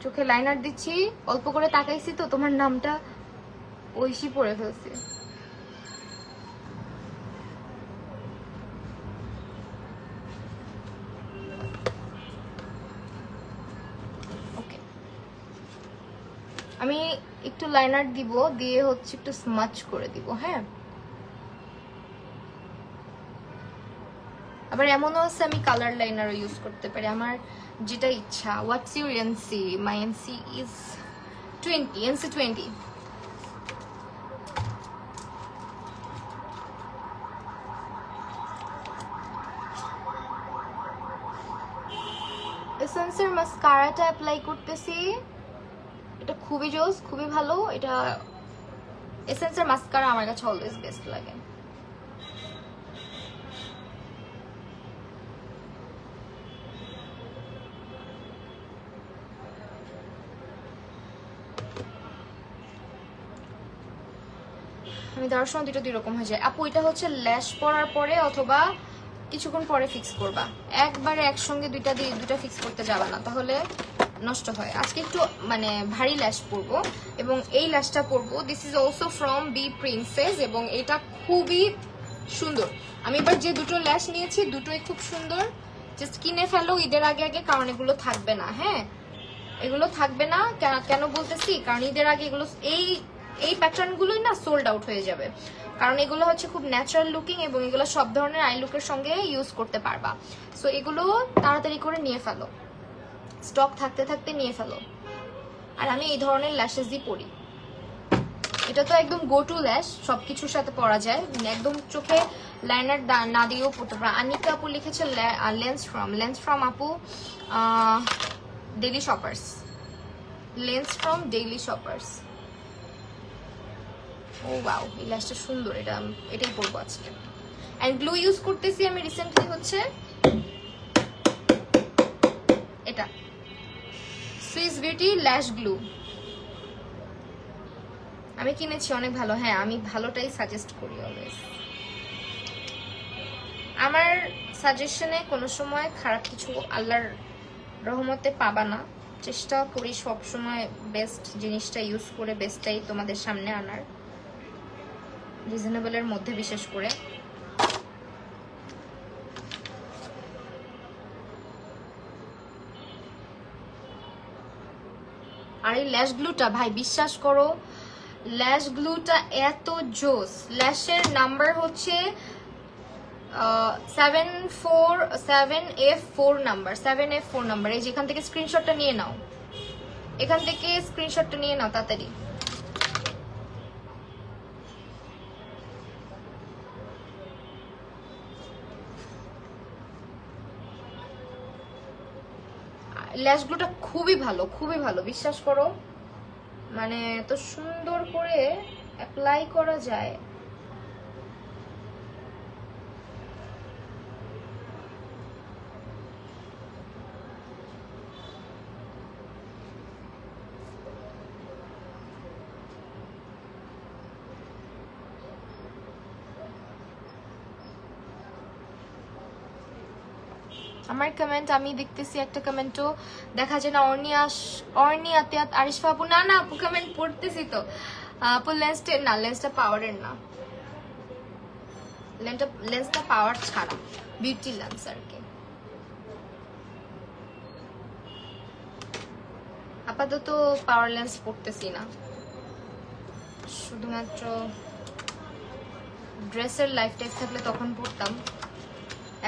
চোখে লাইনার দিচ্ছি, অল্প করে তাকাইছি তো তোমার নামটা ঐশী পড়ে ফেলছি। ওকে, আমি একটু লাইনার দিব, দিয়ে হচ্ছে একটু স্মাচ করে দিব। হ্যাঁ, আবার এমনও আছে আমি কালার লাইনারও ইউজ করতে পারি, আমার যেটা ইচ্ছা। What's your NC? My NC is 20, NC 20। এসেন্সের মাস্কারাটা অ্যাপ্লাই করতেছি, এটা খুবই জোস, খুবই ভালো। এটা এসেন্সের মাস্কারা আমার কাছে অলওয়েজ বেস্ট লাগে। আমি দেওয়ার সময় দুটো দুই রকম হয়ে যায়। আপু এটা হচ্ছে ল্যাশ পরার পরে অথবা কিছুক্ষণ পরে ফিক্স করবা, একবারে একসঙ্গে দুইটা ফিক্স করতে যাবা না, তাহলে নষ্ট হয়। আজকে একটু মানে ভারী ল্যাশ পরবো এবং এই ল্যাশটা পরবো। This is also from B princess এবং এটা খুবই সুন্দর। আমি এবার যে দুটো ল্যাশ নিয়েছি দুটোই খুব সুন্দর। জাস্ট কিনে ফেলো ঈদের আগে আগে, কারণ এগুলো থাকবে না। হ্যাঁ, এগুলো থাকবে না। কেন বলতেছি, কারণ ঈদের আগে এগুলো এই প্যাটার্নগুলোই না সোল্ড আউট হয়ে যাবে, কারণ এগুলো হচ্ছে খুব ন্যাচারাল লুকিং এবং এগুলো সব ধরনের আই লুকের সঙ্গে ইউজ করতে পারবা। সো এগুলো তাড়াতাড়ি করে নিয়ে ফেলো, স্টক থাকতে থাকতে নিয়ে ফেলো। আর আমি এই ধরনের ল্যাশেসই পরি। এটা তো একদম গো টু ল্যাশ, সবকিছুর সাথে পরা যায়, একদম চোখে লাইনার না দিয়েও পড়তে পারে। আনিকা আপু লিখেছে লেন্স ফ্রম আপু daily shoppers, lens from daily shoppers. Oh wow, এই ল্যাশটা সুন্দর, এটাই পরবো আজকে। এন্ড গ্লু ইউজ করতেছি আমি রিসেন্টলি হচ্ছে এটা সুইস বিউটি ল্যাশ গ্লু। আমি কিনেছি, অনেক ভালো। হ্যাঁ, আমি ভালোটাই সাজেস্ট করি অলওয়েজ। আমার সাজেশনে কোনো সময় খারাপ কিছু আল্লাহর রহমতে পাবা না। চেষ্টা করি সব সময় বেস্ট জিনিসটা ইউজ করে বেস্টটাই তোমাদের সামনে আনার, রিজনেবলের মধ্যে বিশেষ করে। আর এই ল্যাশ গ্লুটা ভাই বিশ্বাস করো, ল্যাশ গ্লুটা এত জোস। ল্যাশের নাম্বার হচ্ছে 7F4 নাম্বার। এই যেখান থেকে স্ক্রিনশটটা নিয়ে নাও, এখান থেকে স্ক্রিনশটটা নিয়ে নাও তাড়াতাড়ি। ল্যাশ গ্লুটা খুবই ভালো বিশ্বাস করো, মানে এত সুন্দর করে অ্যাপ্লাই করা যায়। আমার কমেন্ট আমি দেখতেছি, একটা কমেন্টও দেখা যায় না। অর্নি আতিয়াত আরিশফা আপু, না আপু কমেন্ট পড়তেছি তো আপু। লেন্সটা পাওয়ারের না, লেন্সটা পাওয়ার ছাড়া বিউটি লেন্স আর কি। আপাতত পাওয়ার লেন্স পড়তেছি না, শুধুমাত্র ড্রেসের লাইফ টাইপ থাকলে তখন পড়তাম।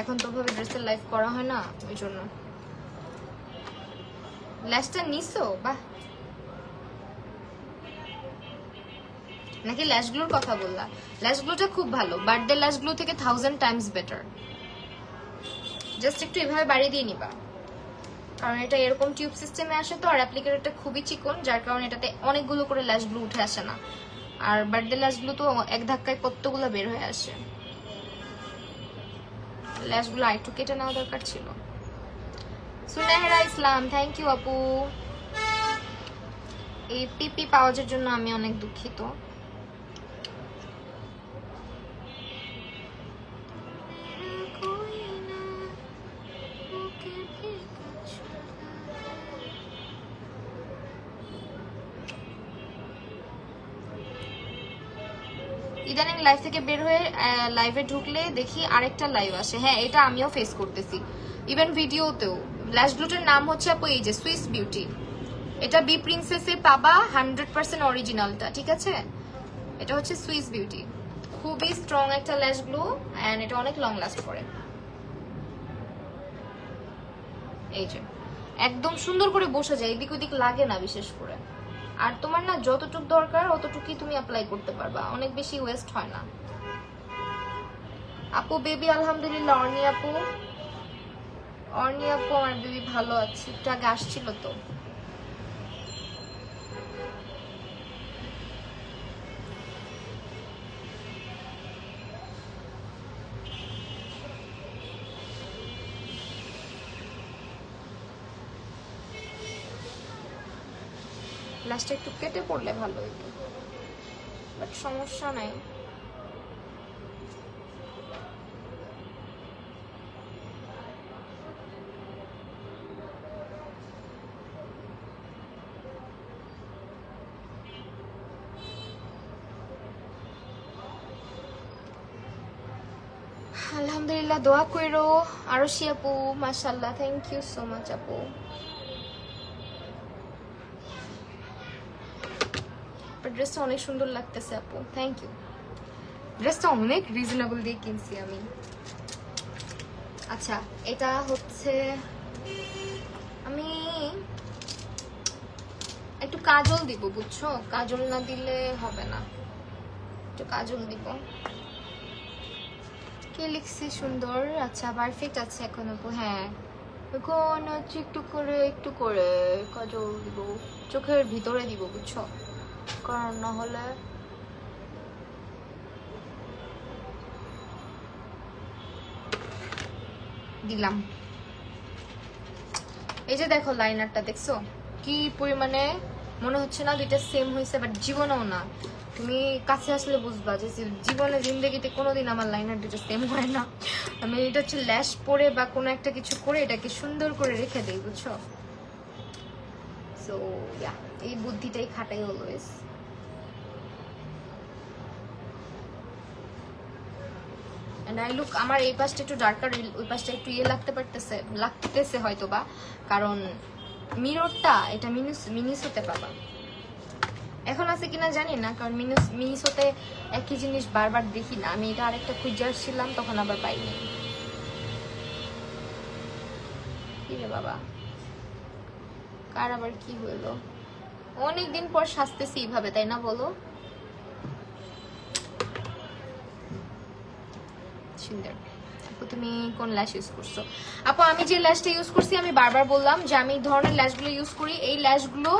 এখন তো ভাবে ড্রেসের লাইফ করা হয় না, ওই জন্য। ল্যাশটা নিছো? বাহ, নাকি ল্যাশগুলোর কথা বললা? ল্যাশগুলোটা খুব ভালো, বার্থডে ল্যাশগুলো থেকে 1000 টাইমস বেটার। জাস্ট একটু এভাবে বাড়িয়ে দিয়ে নিবা, কারণ এটা এরকম টিউব সিস্টেমে আসে তো, আর অ্যাপ্লিকেটরটা খুবই চিকন, যার কারণে এটাতে অনেকগুলো করে ল্যাশগুলো উঠে আসে না। আর বার্থডে ল্যাশগুলো তো এক ধাক্কায় কতগুলো বের হয়ে আসে। ল্যাশগুলো আরেকটু কেটে নেওয়া দরকার ছিল। সুনেহরা ইসলাম, থ্যাংক ইউ আপু। এই পিপি পাওয়াজের জন্য আমি অনেক দুঃখিত। ইদানিং লাইভ থেকে বের হয়ে লাইভে ঢুকলে দেখি আরেকটা লাইভ আসে। হ্যাঁ, এটা আমিও ফেস করতেছি, ইভেন ভিডিওতেও। ল্যাশ গ্লুটার নাম হচ্ছে আপু এই যে সুইস বিউটি। এটা বি প্রিন্সেসে পাবা 100% অরিজিনালটা, ঠিক আছে? এটা হচ্ছে সুইস বিউটি, খুবই স্ট্রং একটা ল্যাশ গ্লু এন্ড এটা অনেক লং লাস্ট করে। এই যে একদম সুন্দর করে বসে যায়, এদিক ওদিক লাগে না বিশেষ করে। আর তোমার না যতটুক দরকার অতটুকুই তুমি অ্যাপ্লাই করতে পারবা, অনেক বেশি ওয়েস্ট হয় না। আপু বেবি আলহামদুলিল্লাহ। অর্নি আপু আমার বেবি ভালো আছে, একটু আগে আসছিল তো। লাস্টে একটু কেটে পড়লে ভালো হতো, বাট সমস্যা নাই। আলহামদুলিল্লাহ, দোয়া কইরো। আরশি আপু মাশাআল্লাহ, থ্যাংক ইউ সো মাচ আপু। ড্রেসটা অনেক সুন্দর লাগতেছে আপু, থ্যাংক ইউ। ড্রেসটা অনেক রিজনেবল দিয়ে কিনছি আমি। আচ্ছা, এটা হচ্ছে আমি একটু কাজল দিব, বুঝছো? কাজল না দিলে হবে না, একটু কাজল দিব। কে লিখছি সুন্দর? আচ্ছা, পারফেক্ট আছে এখন আপু। হ্যাঁ, এখন হচ্ছে একটু করে কাজল দিব, চোখের ভিতরে দিব, বুঝছো? কারণ না হলে দিলাম। এই যে দেখো লাইনারটা, দেখছো কি পরিমাণে মনে হচ্ছে না দুইটা সেম হয়েছে? বাট জীবনেও না, তুমি কাছে আসলে বুঝবা যে জীবনে জিন্দগিতে কোনোদিন আমার লাইনার দুটো সেম হয় না। আমি এটা হচ্ছে ল্যাশ পরে বা কোনো একটা কিছু করে এটাকে সুন্দর করে রেখে দিই, বুঝছো? সো ইয়া, এই বুদ্ধিটাই খাটাই অলওয়েজ। এন্ড আই লুক, আমার এই পাশটা একটু ডার্কার, ওই পাশটা একটু ইয়ে লাগতেছে হয়তো বা, কারণ মিররটা এটা মিনিসোতে পাবা। এখন আছে কিনা জানি না, কারণ মিনিসোতে একই জিনিস বারবার দেখি না। আমি এটা আরেকটা খুঁজে আসছিলাম, তখন আবার পাইনি। কি রে বাবা, কার আবার কি হইলো? অনেকদিন পর সাজতেছি এইভাবে, তাই না বলো? সুন্দর আপু, তুমি কোন ল্যাশ ইউজ করছো? আপু আমি যে ল্যাশটা ইউজ করছি, আমি বারবার বললাম যে আমি এই ধরনের ল্যাশগুলো ইউজ করি। এই ল্যাশগুলো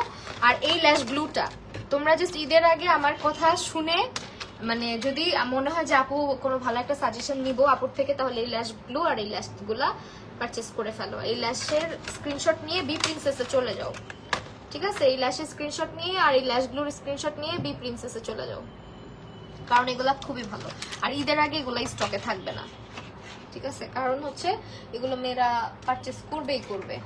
আর এই ল্যাশ গ্লুটা, তোমরা জাস্ট ঈদের আগে আমার কথা শুনে, মানে যদি মনে হয় যে আপু কোনো ভালো একটা সাজেশন নিবো আপুর থেকে, তাহলে এই ল্যাশগুলো আর এই ল্যাশগুলা পারচেস করে ফেলো। এই ল্যাশের স্ক্রিনশট নিয়ে বি প্রিন্সেসে চলে যাও, ঠিক আছে? এই ল্যাশের স্ক্রিনশট নিয়ে আর এই ল্যাশগুলোর স্ক্রিনশট নিয়ে বি প্রিন্সেসে চলে যাও, কারণ এগুলা খুবই ভালো। আর ঈদের আগে এগুলা স্টকে থাকবে না, ঠিক আছে? কারণ হচ্ছে এগুলো মেয়েরা পারচেস করবেই করবে।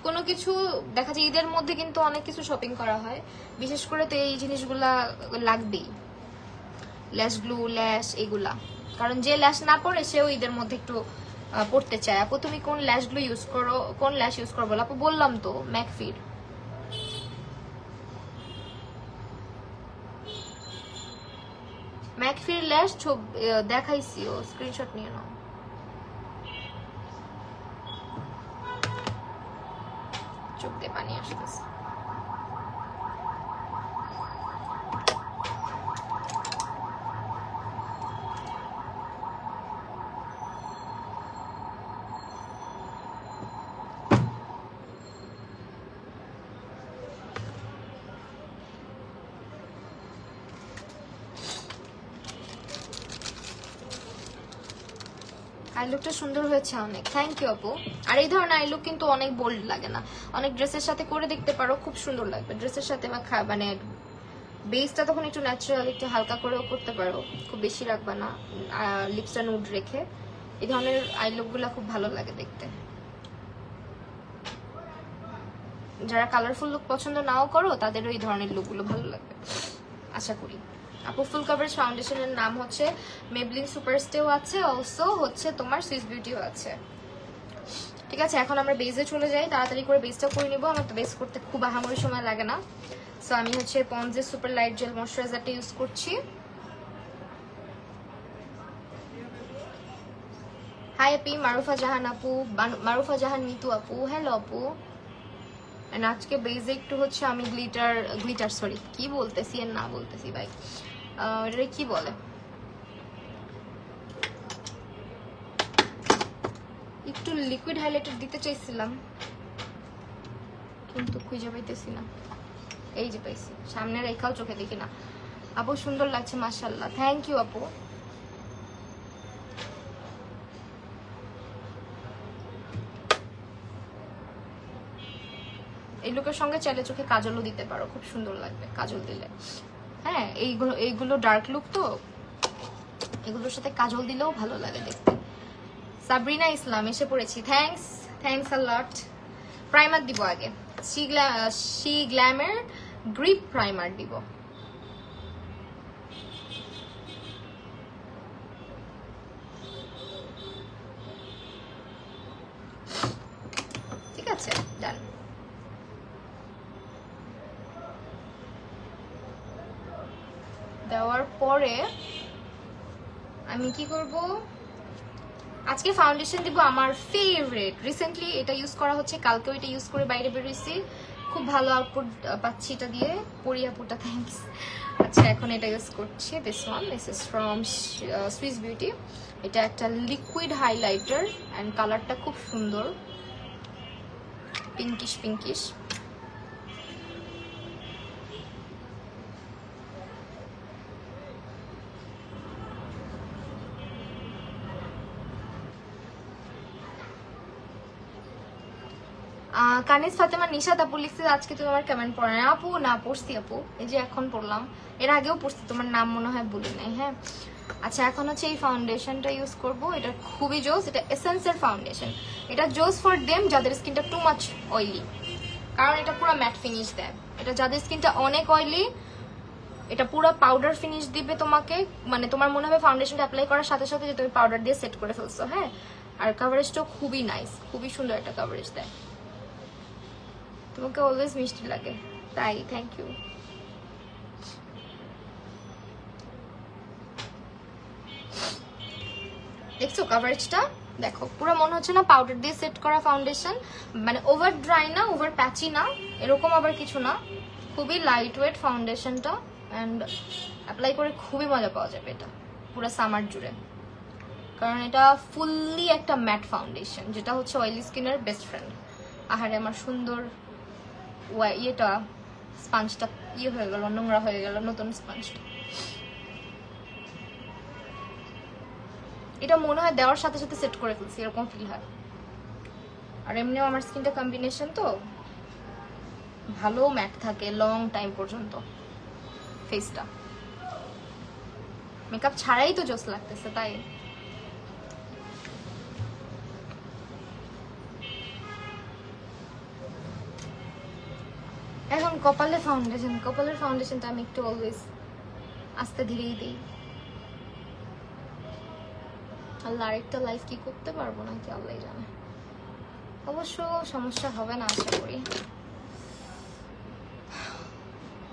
কোনো কিছু দেখা যায় ঈদের মধ্যে কিন্তু অনেক কিছু শপিং করা হয়, বিশেষ করে তো এই জিনিসগুলা লাগবেই, ল্যাশ গ্লু, ল্যাশ, এগুলা। কারণ যে ল্যাশ না পরে সেও ঈদের মধ্যে একটু পড়তে চায়। আপু তুমি কোন ল্যাশগুলো ইউজ করো, কোন ল্যাশ ইউজ করো বলো? আপু বললাম তো, ম্যাকফির। ম্যাকফির ল্যাশ দেখাইছি, ও স্ক্রিনশট নিয়ে নাও। চোখ দিয়ে পানি আসতেছে। আই লুকটা সুন্দর হয়েছে অনেক, থ্যাংক ইউ আপু। আর এই ধরনের আই লুক কিন্তু অনেক বোল্ড লাগে না, অনেক ড্রেসের সাথে করে দেখতে পারো, খুব সুন্দর লাগবে ড্রেসের সাথে। মানে বেসটা তখন একটু ন্যাচারাল, একটু হালকা করেও করতে পারো, খুব বেশি রাখবা না, লিপসটা নুড রেখে। এই ধরনের আই লুকগুলো খুব ভালো লাগে দেখতে। যারা কালারফুল লুক পছন্দ নাও করো, তাদেরও এই ধরনের লুকগুলো ভালো লাগবে আশা করি। আপু ফুল কভারেজ ফাউন্ডেশনের নাম হচ্ছে মেবলিন সুপারস্টেও আছে, অলসো হচ্ছে তোমার সুইস বিউটিও আছে, ঠিক আছে? এখন আমরা বেসে চলে যাই, তাড়াতাড়ি করে বেসটা করে নিবো। আমার তো বেস করতে খুব আহামরি সময় লাগে না। সো আমি হচ্ছে পন্ডসের সুপার লাইট জেল ময়শ্চারাইজারটা ইউজ করছি। হাই আপি, মারুফা জাহান আপু, মারুফা জাহান মিতু আপু, হ্যালো আপু। এন্ড আজকে বেসে একটু হচ্ছে আমি গ্লিটার সরি কি বলতেছি আর না বলতেছি ভাই, এটা কি বলে, একটু লিকুইড হাইলাইটার দিতে চাইছিলাম কিন্তু খুঁজে পাইতেছি না। এই যে পাইছি, সামনে রেখাও চোখে দেখি না। আপু সুন্দর লাগছে মাশাআল্লাহ, থ্যাংক ইউ আপু। এই লুকের সঙ্গে চাইলে চোখে কাজলও দিতে পারো, খুব সুন্দর লাগবে কাজল দিলে। হ্যাঁ, এইগুলো ডার্ক লুক তো, এগুলোর সাথে কাজল দিলেও ভালো লাগে দেখতে। সাবরিনা ইসলাম এসে পড়েছি, থ্যাঙ্কস আ লট। প্রাইমার দিব আগে, শি গ্ল্যামার গ্রিপ প্রাইমার দিব। দেওয়ার পরে আমি কি করব, আজকে ফাউন্ডেশন দিব আমার ফেভারিট। রিসেন্টলি এটা ইউজ করা হচ্ছে, কালকেও এটা ইউজ করে বাইরে বেরিয়েছি, খুব ভালো আউটপুট পাচ্ছি এটা দিয়ে। পরিয়াপুটা থ্যাঙ্কস। আচ্ছা এখন এটা ইউজ করছি, this one, this is from Swiss beauty. এটা একটা লিকুইড হাইলাইটার অ্যান্ড কালারটা খুব সুন্দর, পিঙ্কিশ পিঙ্কিশ। কানিজ ফাতেমা নিশাত আপু লিখছে আজকে তুমি আমার কমেন্ট পড়ে না। আপু না, পড়ছি আপু, এই যে এখন পড়লাম, এর আগেও পড়ছি, তোমার নাম মনে হয় বলি নাই। হ্যাঁ আচ্ছা এখন হচ্ছে এই ফাউন্ডেশনটা ইউজ করব, এটা খুবই জোস, এটা এসেন্সের ফাউন্ডেশন। এটা জোস ফর দেম যাদের স্কিনটা টু মাচ অয়েলি, কারণ এটা পুরো ম্যাট ফিনিশ দেয়। এটা যাদের স্কিনটা অনেক অয়েলি, এটা পুরো পাউডার ফিনিশ দিবে তোমাকে, মানে তোমার মনে হবে ফাউন্ডেশনটা অ্যাপ্লাই করার সাথে সাথে যে তুমি পাউডার দিয়ে সেট করে ফেলছো। হ্যাঁ আর কভারেজটাও খুবই নাইস, খুবই সুন্দর একটা কভারেজ দেয়। তোমাকে অলওয়েজ মিষ্টি লাগে, তাই থ্যাংক ইউ। দেখছো কভারেজটা, দেখো পুরো মনে হচ্ছে না পাউডার দিয়ে সেট করা ফাউন্ডেশন, মানে ওভার ড্রাই না, ওভার প্যাচি না, এরকম আবার কিছু না, খুবই লাইট ওয়েট ফাউন্ডেশনটা। অ্যান্ড অ্যাপ্লাই করে খুবই মজা পাওয়া যাবে এটা পুরো সামার জুড়ে, কারণ এটা ফুললি একটা ম্যাট ফাউন্ডেশন, যেটা হচ্ছে অয়েলি স্কিনের বেস্ট ফ্রেন্ড। আহারে আমার সুন্দর ইয়েটা, স্পঞ্জটা ইয়ে হয়ে গেল, নোংরা হয়ে গেল নতুন স্পঞ্জটা। এটা মনে হয় দেওয়ার সাথে সাথে সেট করে ফেলছি, এরকম ফিল হয়। আর এমনিও আমার স্কিনটা কম্বিনেশন তো ভালো ম্যাট থাকে লং টাইম পর্যন্ত। ফেসটা মেকআপ ছাড়াই তো জোস লাগতেছে, তাই এখন কপালে ফাউন্ডেশন, কপালের ফাউন্ডেশনটা আমি একটু অলওয়েজ আস্তে ধীরেই দিই। আল্লাহ আরেকটা লাইফ কি করতে পারবো নাকি আল্লাহ জানে, অবশ্য সমস্যা হবে না আশা করি।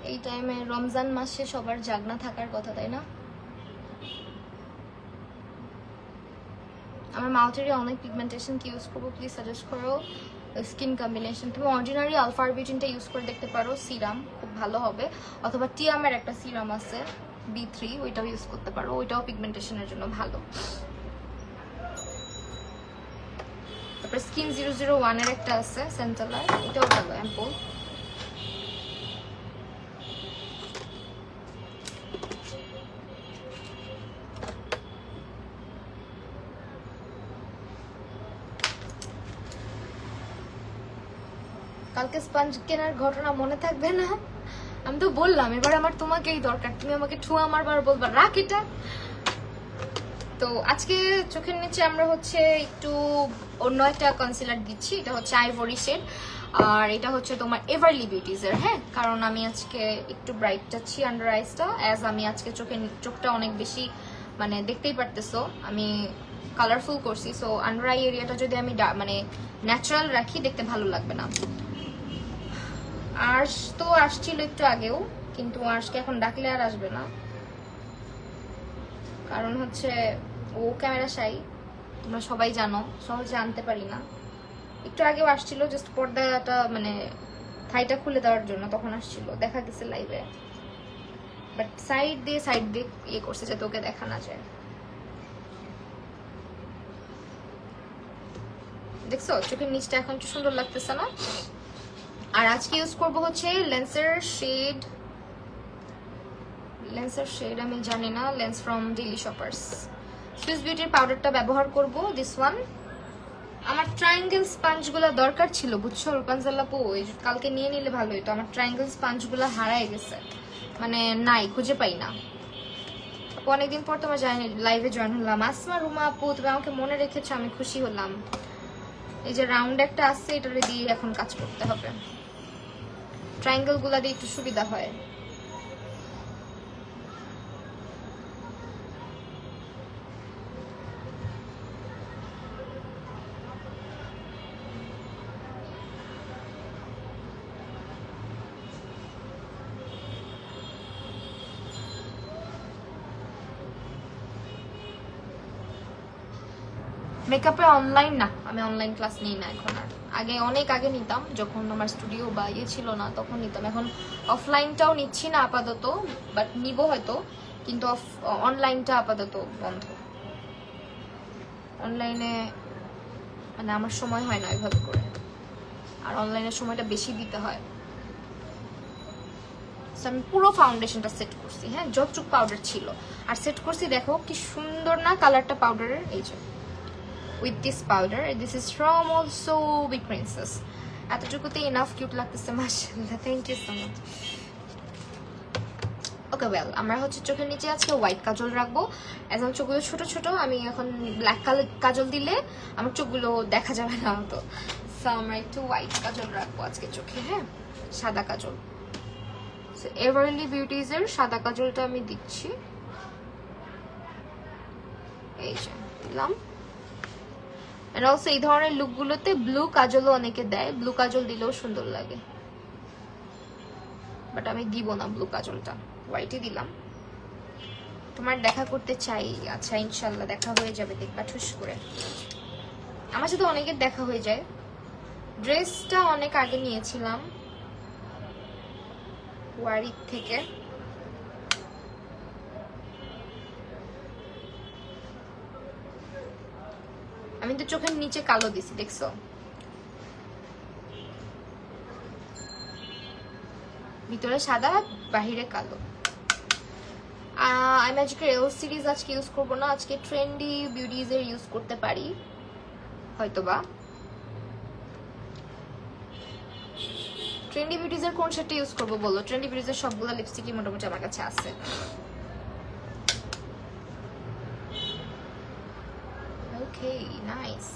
এই টাইমে রমজান মাসে সবার জাগনা থাকার কথা, তাই না? আমার মাউথেরই অনেক পিগমেন্টেশন কি ইউজ করবো প্লিজ সাজেস্ট করো। স্কিন কম্বিনেশন তুমি অর্ডিনারি আলফারবিউটিনটা ইউজ করে দেখতে পারো, সিরাম খুব ভালো হবে, অথবা টিয়ামের একটা সিরাম আছে B3, ওইটাও ইউজ করতে পারো, ওইটাও পিগমেন্টেশনের জন্য ভালো। তারপরে স্কিন 001 এর একটা আছে সেন্টালার, এটাও ভালো, অ্যাম্পল। কালকে স্পঞ্জ কেনার ঘটনা মনে থাকবে না? আমি তো বললাম এবার আমার তোমাকেই দরকার, তুমি আমাকে ঠুয়া মারবার বলবা রাখ এটা। তো আজকে চোখের নিচে আমরা হচ্ছে একটু অন্য একটা কনসিলার দিচ্ছি, এটা হচ্ছে আইভরি শেড, আর এটা হচ্ছে তোমার এভারলি বিউটিজের। হ্যাঁ কারণ আমি আজকে একটু ব্রাইট চাচ্ছি আন্ডার আইসটা, অ্যাজ আমি আজকে চোখটা অনেক বেশি, মানে দেখতেই পারতেছো আমি কালারফুল করছি, সো আন্ডার আই এরিয়াটা যদি আমি মানে ন্যাচারাল রাখি দেখতে ভালো লাগবে না। আর্শ তো আসছিল একটু আগেও, কিন্তু আর্শকে এখন ডাকলে আর আসবে না, কারণ হচ্ছে ও ক্যামেরা শাই, তোমরা সবাই জানো, সহজে আনতে পারি না। একটু আগেও আসছিল জাস্ট পর্দাটা মানে থাইটা খুলে দেওয়ার জন্য, তখন আসছিল, দেখা গেছে লাইভে, বাট সাইড দিয়ে ইয়ে করছে যাতে ওকে দেখা না যায়। দেখছো চোখের নিচটা এখন একটু সুন্দর লাগতেছে না? আর আজকে ইউজ করবো হচ্ছে লেন্সের শেড আমি জানি না, lens from daily shoppers swiss বিউটির পাউডারটা ব্যবহার করব, দিস ওয়ান। আমার ট্রায়াঙ্গেল স্পঞ্জগুলো দরকার ছিল বুঝছো রূপাঞ্জলা পো, কালকে নিয়ে নিলে ভালো হতো। আমার ট্রায়াঙ্গেল স্পঞ্জগুলো হারায় গেছে, মানে নাই, খুঁজে পাই না। আপু অনেকদিন পর তোমার লাইভে জয়েন হলাম। আসমা রুমা আপু তুমি আমাকে মনে রেখেছো, আমি খুশি হলাম। এই যে রাউন্ড একটা আসছে, এটারে দিয়ে এখন কাজ করতে হবে, ট্রায়াঙ্গেল গুলা দিয়ে একটু সুবিধা হয়। মেকআপে অনলাইন না, আমি অনলাইন ক্লাস নিই না এখন আর। আগে অনেক আগে নিতাম, যখন আমার স্টুডিও বা ইয়ে ছিল না তখন নিতাম। এখন অফলাইনটাও নিচ্ছি না আপাতত, বাট নিব হয়তো, কিন্তু অনলাইনটা আপাতত বন্ধ। অনলাইনে মানে আমার সময় হয় না এভাবে করে, আর অনলাইনের সময়টা বেশি দিতে হয়। আমি পুরো ফাউন্ডেশনটা সেট করছি, হ্যাঁ যতটুক পাউডার ছিল আর সেট করছি। দেখো কি সুন্দর না কালারটা পাউডারের, এই যে with this powder. This is from also Big Princess. এতটুকুতে enough cute লাগতেছে মাশাআল্লাহ, thank you so much. Okay well, আমরা হচ্ছে চোখের নিচে আজকে হোয়াইট কাজল রাখবো। এখন চোখগুলো ছোট ছোট, আমি এখন ব্ল্যাক কালার কাজল দিলে আমার চোখগুলো দেখা যাবে না তো, সো আমরা একটু হোয়াইট কাজল রাখবো আজকে চোখে, হ্যাঁ সাদা কাজল। সো এভারলি বিউটিজের সাদা কাজলটা আমি দিচ্ছি, এই যে দিলাম। এন্ড অলসো এই ধরনের লুকগুলোতে ব্লু কাজলও অনেকে দেয়, ব্লু কাজল দিলেও সুন্দর লাগে, বাট আমি দিব না ব্লু কাজলটা, হোয়াইটই দিলাম। তোমার দেখা করতে চাই, আচ্ছা ইনশাল্লাহ দেখা হয়ে যাবে, দেখবা ঠুস করে। আমার সাথে অনেকের দেখা হয়ে যায়। ড্রেসটা অনেক আগে নিয়েছিলাম ওয়ারিক থেকে, আমি তো চোখের নিচে কালো দিছি, দেখছো ভিতরে সাদা বাহিরে কালো। আইম্যাজিকের এল সিরিজ আজকে ইউজ করবো না, আজকে ট্রেন্ডি বিউটিজের ইউজ করতে পারি হয়তোবা। ট্রেন্ডি বিউটিজের কোন শেডটা ইউজ করবো বলো? ট্রেন্ডি বিউটিজের সবগুলো লিপস্টিকই মোটামুটি আমার কাছে আছে। Okay nice.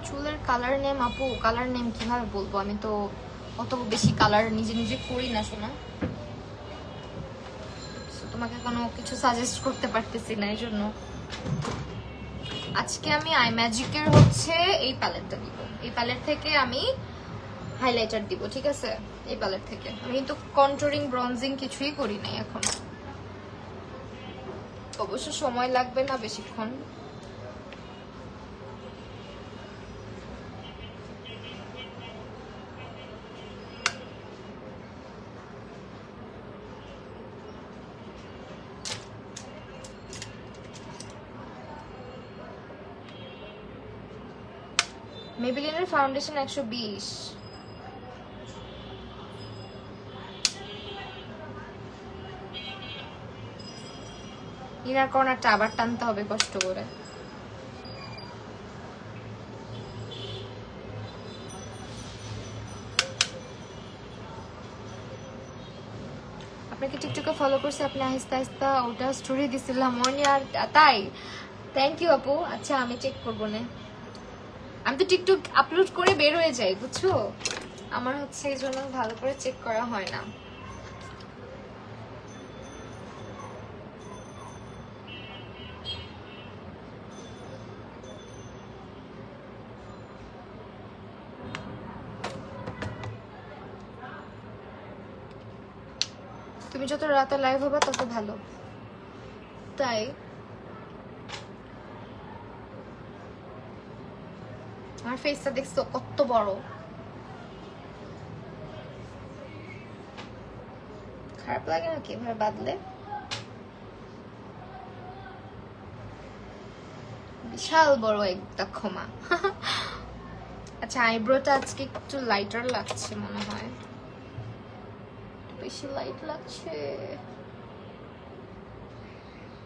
চুলের কালার নেম আপু, কালার নেম কিভাবে বলবো? আমি তো অত বেশি কালার নিজে নিজে করি না শোনা, তোমাকে কোনো কিছু সাজেস্ট করতে পারতেছি না, এই জন্য আজকে আমি আইম্যাজিকের হচ্ছে এই প্যালেটটা দিব। এই প্যালেট থেকে আমি হাইলাইটার দিব, ঠিক আছে? এই প্যালেট থেকে আমি কিন্তু কন্ট্রোলিং ব্রঞ্জিং কিছুই করি নাই এখন, অবশ্য সময় লাগবে না বেশিক্ষণ। মেবিলিনের ফাউন্ডেশন 120। ইনার কর্নারটা আবার টানতে হবে কষ্ট করে। আপনাকে টিকটকে ফলো করছে, আপনি আস্তে আস্তে ওটা স্টোরি দিছিলাম মনে, আর তাই থ্যাংক ইউ আপু। আচ্ছা আমি চেক করবো না, আমি তো টিকটক আপলোড করে বের হয়ে যাই বুঝছো, আমার হচ্ছে এই জন্য ভালো করে চেক করা হয় না। তুমি যত রাতে লাইভ হবা তত ভালো, তাই আমার ফেসটা দেখছো কত বড়, খারাপ লাগে না কি এভাবে বাদলে? বিশাল বড় একটা ক্ষমা। আচ্ছা আইব্রোটা আজকে একটু লাইটার লাগছে মনে হয়, বেশি লাইট লাগছে,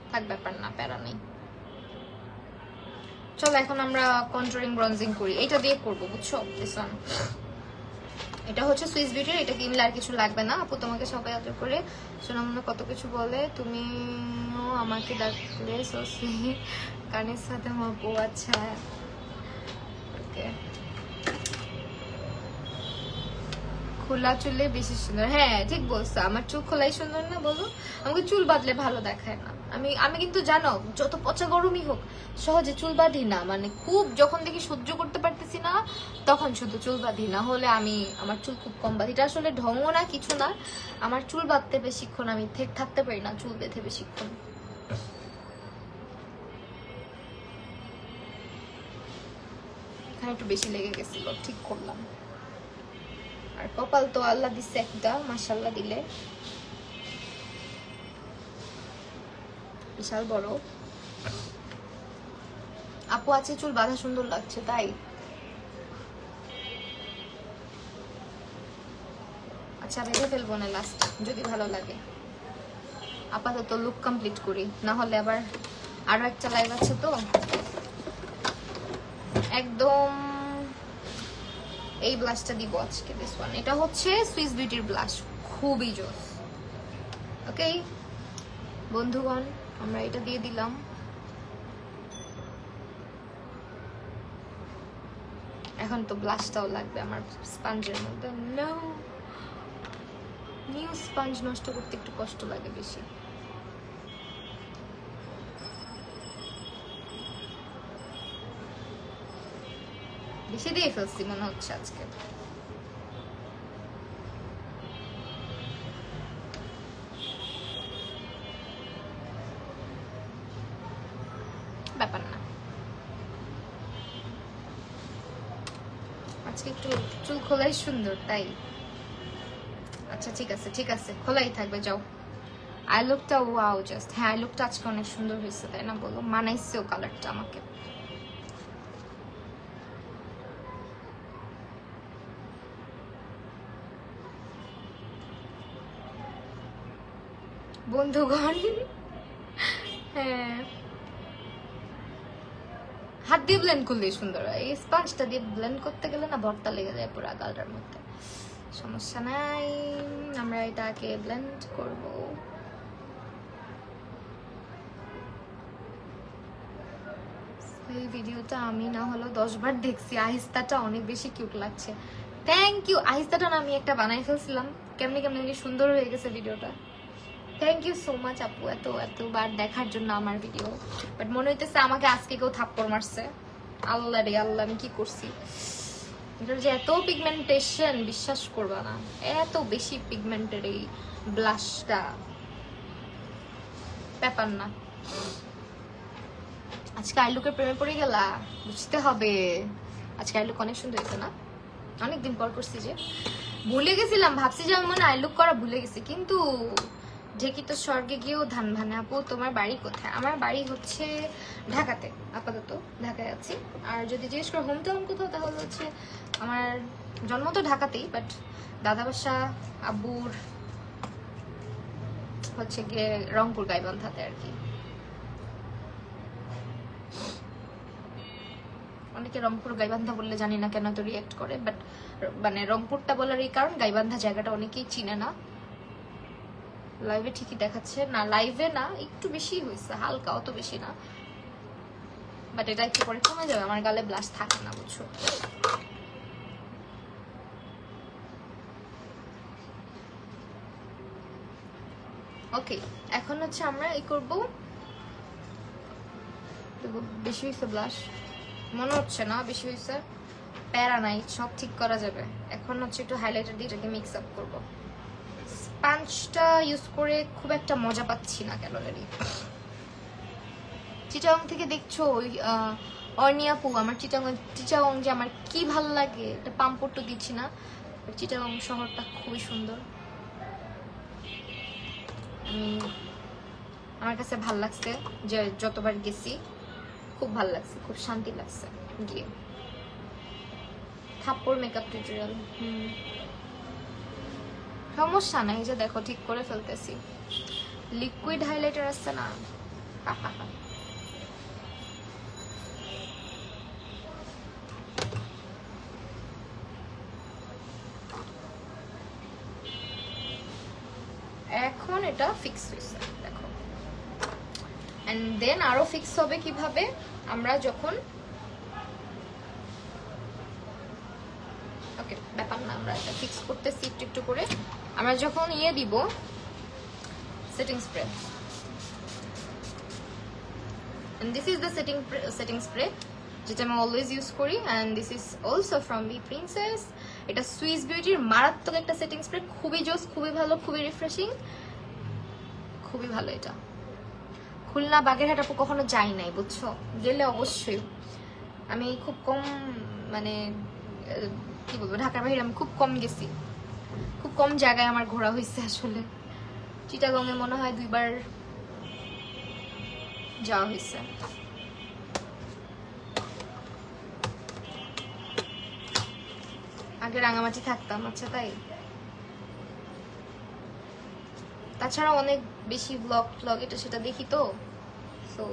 থাক ব্যাপার না, প্যারা নেই। চলো এখন আমরা কন্ট্রোলিং ব্রঞ্জিং করি, এটা দিয়ে করবো বুঝছো। লিসন, এটা হচ্ছে সুইস বিউটির, এটা কিনলে আর কিছু লাগবে না। আপু তোমাকে সবাই আদর করে সোনামুনা কত কিছু বলে, তুমিও আমাকে ডাকলে সো সুইট, কানের সাথে মাপো। আচ্ছা ওকে, খোলা চুলে বেশি সুন্দর। হ্যাঁ ঠিক বলছো, আমার চুল খোলাই সুন্দর না বলো? আমাকে চুল বাঁধলে ভালো দেখায় না। আমি কিন্তু জানো যত পচা গরমই হোক সহজে চুল বাঁধি না, মানে খুব যখন দেখি সহ্য করতে পারতেছি না তখন শুধু চুল বাঁধি, না হলে আমার চুল খুব কম বাঁধি। এটা আসলে ঢঙও না কিছু না, আমার চুল বাঁধতে বেশিক্ষণ আমি থাকতে পারি না চুল বেঁধে বেশিক্ষণ। এখানে একটু বেশি লেগে গেছিল, ঠিক করলাম। আর কপাল তো আল্লাহ দিচ্ছে একটা, মাশাআল্লাহ দিলে বিশাল বড়। আপু আছে চুল বাঁধা সুন্দর লাগছে তাই? আচ্ছা বেঁধে ফেলবো না লাস্ট যদি ভালো লাগে। আপাতত লুক কমপ্লিট করি, না হলে আবার আরো একটা লাইভ আছে তো। একদম এই ব্লাশটা দিব আজকে, দিস ওয়ান। এটা হচ্ছে সুইস বিউটির ব্লাশ, খুবই জোস। ওকে বন্ধুগণ, আমরা এটা দিয়ে দিলাম। এখন তো ব্লাশটাও লাগবে আমার স্পঞ্জের মধ্যে। নো, নিউ স্পঞ্জ নষ্ট করতে একটু কষ্ট লাগে বেশি। বেশি দিয়ে ফেলছি মনে হচ্ছে আজকে। ব্যাপার না, আজকে একটু চুল খোলাই সুন্দর তাই। আচ্ছা ঠিক আছে ঠিক আছে, খোলাই থাকবে, যাও। আই লুকটা ওয়াও জাস্ট। হ্যাঁ আই লুকটা আজকে অনেক সুন্দর হয়েছে তাই না বলো? মানাইছেও কালারটা আমাকে। বন্ধুগণ হ্যাঁ হাত দিয়ে ব্লেন্ড করলেই সুন্দর হয়, এই স্পঞ্জটা দিয়ে ব্লেন্ড করতে গেলে না ভর্তা লেগে যায় পুরো গালটার মধ্যে। সমস্যা নাই, আমরা এটাকে ব্লেন্ড করব। এই ভিডিওটা আমি না হলো 10 বার দেখছি। আহিস্তাটা অনেক বেশি কিউট লাগছে, থ্যাংক ইউ। আহিস্তাটা না আমি একটা বানাই ফেলছিলাম, কেমনি কেমনি সুন্দর হয়ে গেছে ভিডিওটা। থ্যাংক ইউ সো মাচ আপু এতবার দেখার জন্য আমার ভিডিও। বাট মনে হইতেছে আমাকে আজকে কেউ থাপ্পড় মারছে। আল্লাহ রে আল্লাহ, আমি কি করছি? এটার যে এত পিগমেন্টেশন বিশ্বাস করবা না, এত বেশি পিগমেন্টেড এই ব্লাশটা, ব্যাপার না। আজকে আইলুকের প্রেমে পড়ে গেলা, বুঝতে হবে। আজকে আইলুক অনেক সুন্দর হয়েছে না? অনেকদিন পর করছি যে, ভুলে গেছিলাম, ভাবছি যে আমি মনে আইলুক করা ভুলে গেছি, কিন্তু ঢেকি তো স্বর্গে গিয়েও ধান ভানে। আপু তোমার বাড়ি কোথায়? আমার বাড়ি হচ্ছে ঢাকাতে, আপাতত ঢাকায় আছি। আর যদি জিজ্ঞেস করো হোম টাউন কোথাও, তাহলে হচ্ছে আমার জন্ম তো ঢাকাতেই, বাট দাদা বাসা আব্বুর হচ্ছে গিয়ে রংপুর গাইবান্ধাতে আর কি। অনেকে রংপুর গাইবান্ধা বললে জানি না কেন তো রিয়েক্ট করে, বাট মানে রংপুরটা বলার এই কারণ গাইবান্ধা জায়গাটা অনেকেই চিনে না। লাইভে ঠিকই দেখাচ্ছে না, লাইভে না একটু বেশি হয়েছে, হালকা, অত বেশি না। বাট এটা একটু পরে কমে যাবে, আমার গালে ব্লাশ থাকে না বুঝছো। ওকে এখন হচ্ছে আমরা এই করবো। বেশি হয়েছে ব্লাশ মনে হচ্ছে না, বেশি হয়েছে, প্যারা নাই, সব ঠিক করা যাবে। এখন হচ্ছে একটু হাইলাইটার দিয়ে এটাকে মিক্স আপ করবো। স্পঞ্জটা ইউজ করে খুব একটা মজা পাচ্ছি না ক্যালোরি। চিটাগং থেকে দেখছো অর্নিয়াপু, আমার চিটাগং যে আমার কি ভাল লাগে, এটা পাম্পট তো দিচ্ছি না। চিটাগং শহরটা খুবই সুন্দর, আমার কাছে ভাল লাগছে যে যতবার গেছি খুব ভাল লাগছে, খুব শান্তি লাগছে গিয়ে। থাপ্পড় মেকআপ টিউটোরিয়াল, সমস্যা নাই, যে দেখো ঠিক করে ফেলতেছি। লিকুইড হাইলাইটার আসছে না, এখন এটা ফিক্স হয়েছে দেখো। এন্ড দেন আরো ফিক্স হবে কিভাবে, আমরা যখন ওকে ব্যাপার না, আমরা এটা ফিক্স করতেছি একটু একটু করে। আমরা যখন দিব setting spray, and this is the setting spray যেটা আমি অলওয়েজ ইউজ করি, and this is also from Be Princess. এটা সুইস বিউটির মারাত্মক একটা সেটিং স্প্রে, খুবই জোস, খুবই ভালো, খুবই রিফ্রেশিং, খুবই ভালো। এটা খুলনা বাগেরহাট আপু কখনো যাই নাই বুঝছো, গেলে অবশ্যই। আমি খুব কম, মানে কি বলবো, ঢাকার বাইরে আমি খুব কম গেছি, খুব কম জায়গায় আমার ঘোরা হয়েছে আসলে। চিটাগংয়ে মনে হয় 2 বার যাওয়া হয়েছে। আগে রাঙামাটি থাকতাম, আচ্ছা তাই। তাছাড়া অনেক বেশি ব্লগ এটা সেটা দেখি তো, সো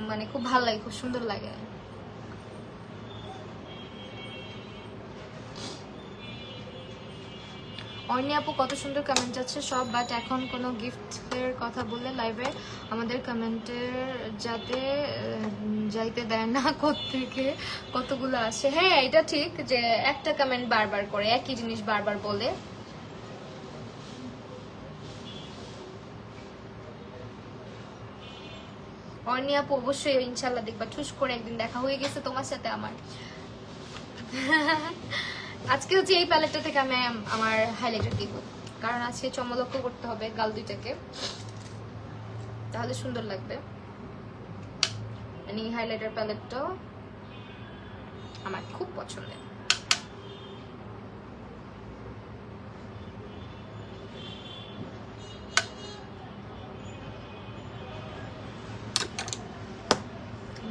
মানে খুব ভালো লাগে, খুব সুন্দর লাগে। অর্ণি আপু কত সুন্দর কমেন্ট আছে সব, বাট এখন কোনো গিফটের কথা বললে লাইভে আমাদের কমেন্টের যাইতে দেয় না, কোত্থেকে কতগুলো আসে। হ্যাঁ এটা ঠিক যে একটা কমেন্ট বারবার করে একই জিনিস বারবার বলে। অর্ণি আপু অবশ্যই ইনশাল্লাহ দেখবা, ঠুস করে একদিন দেখা হয়ে গেছে তোমার সাথে আমার। আজকে হচ্ছে এই প্যালেটটা থেকে আমি আমার হাইলাইটার দিব, কারণ আজকে চমলক্ষ করতে হবে গাল দুইটাকে, তাহলে সুন্দর লাগবে। এই হাইলাইটার প্যালেটটা আমার খুব পছন্দের।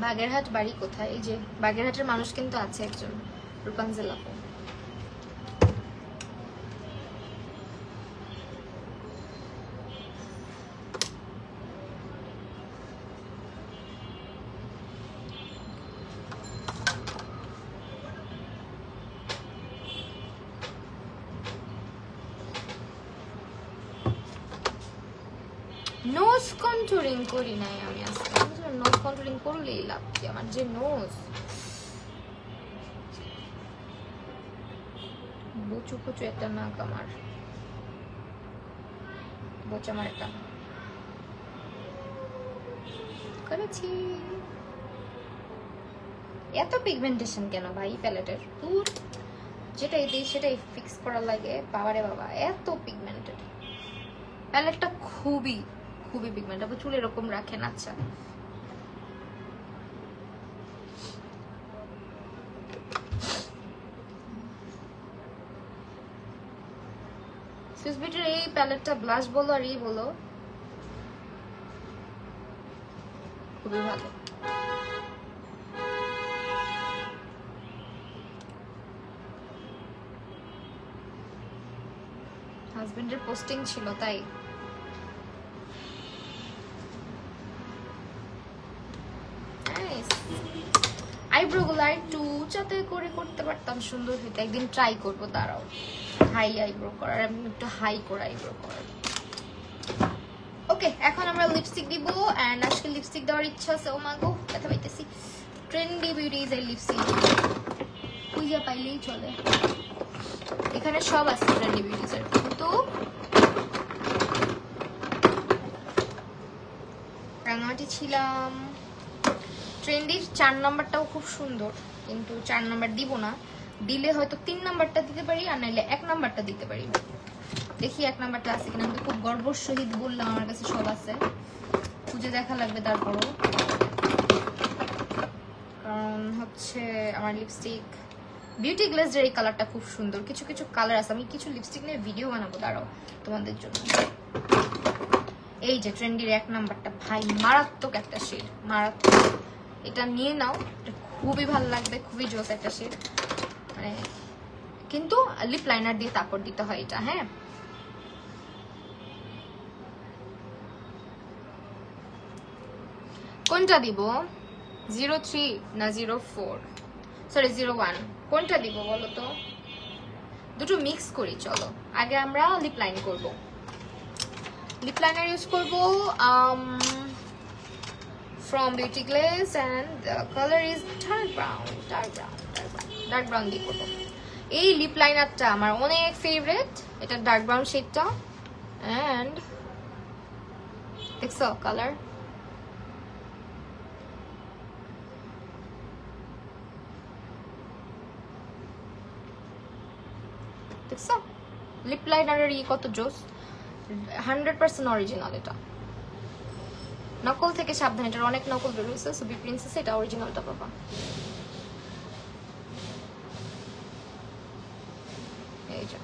বাগেরহাট বাড়ি কোথায়? এই যে বাগেরহাটের মানুষ কিন্তু আছে একজন, রূপাঞ্জল আপু। নোজ কন্টুরিং করি নাই আমি আজকে, নোজ কন্টুরিং করলেই লাভ কি, আমার যে নোজ বুচু কুচু একটা নাক, আমার বোচা আমার একটা করেছি। এত পিগমেন্টেশন কেন ভাই প্যালেটের? দূর, যেটাই দিই সেটাই ফিক্স করা লাগে, বাবারে বাবা এত পিগমেন্টেড প্যালেটটা, খুবই খুবই পিগমেন্ট। আপু চুল এরকম রাখেন? আচ্ছা সুইস বিউটির এই প্যালেটটা ব্লাশ বলো আর এই বলো খুবই ভালো। হাজবেন্ডের পোস্টিং ছিল তাই। আইব্রো গুলো একটু উঁচাতে করে করতে পারতাম, সুন্দর হইতো। একদিন ট্রাই করবো, দাঁড়াও। হাই আইব্রো করার, আমি একটু হাই করে আইব্রো করার। ওকে, এখন আমরা লিপস্টিক দিব, এন্ড আজকে লিপস্টিক দেওয়ার ইচ্ছা আছে। ও মা গো, ব্যথা পাইতেছি। ট্রেন্ডি বিউটিজ এর লিপস্টিক খুঁজে পাইলেই চলে, এখানে সব আছে ট্রেন্ডি বিউটিজ এর। কিন্তু রাঙামাটি ছিলাম, ট্রেন্ডির 4 নাম্বারটাও খুব সুন্দর, কিন্তু 4 নাম্বার দিব না, দিলে হয়তো 3 নাম্বারটা দিতে পারি, আর নাইলে 1 নাম্বারটা দিতে পারি। দেখি 1 নাম্বারটা আছে কিনা। আমি খুব গর্বর সহিত বললাম আমার কাছে সব আছে, খুঁজে দেখা লাগবে তারপরও। কারণ হচ্ছে আমার লিপস্টিক বিউটি গ্লেজের এই কালারটা খুব সুন্দর। কিছু কিছু কালার আছে, আমি কিছু লিপস্টিক নিয়ে ভিডিও বানাবো, দাঁড়াও তোমাদের জন্য। এই যে ট্রেন্ডির 1 নাম্বারটা ভাই মারাত্মক একটা শেড, মারাত্মক। এটা নিয়ে নাও, এটা খুবই ভালো লাগবে, খুবই জোস একটা শেড। মানে কিন্তু লিপ লাইনার দিয়ে তারপর দিতে হয় এটা। হ্যাঁ, কোনটা দিব? 03 না 04, সরি 01, কোনটা দিব বলো তো? দুটো মিক্স করি চলো। আগে আমরা লিপ লাইন করব, লিপ লাইনার ইউজ করব from Beauty Glaze, and the color is dark brown দিয়ে করবো। এই লিপ লাইনারটা আমার অনেক ফেভারিট, এটা ডার্ক ব্রাউন শেডটা। এন্ড দেখছো কালার, দেখছো লিপ লাইনারের কত জোস। 100% অরিজিনাল, এটা নকল থেকে সাবধান, এটার অনেক নকল বের হয়েছে। সো বি প্রিন্সেস এটা অরিজিনালটা পাবা। এই যে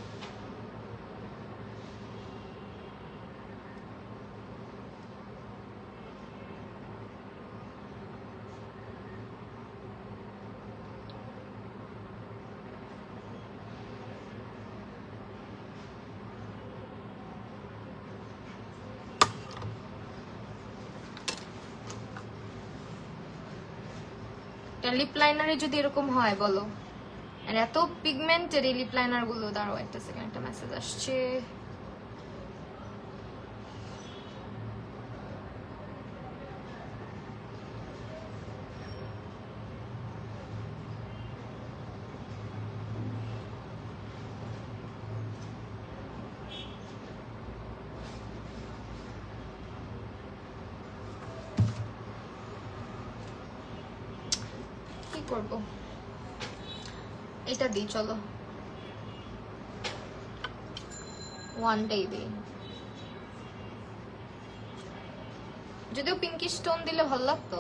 লিপ লাইনারে যদি এরকম হয় বলো, আর এত পিগমেন্টেড এই লিপ লাইনার গুলো। দাঁড়াও একটা সেকেন্ড, একটা মেসেজ আসছে। কি করব, এটা দিই চলো, ওয়ান ডে দিই। যদিও পিঙ্কি স্টোন দিলে ভালো লাগতো।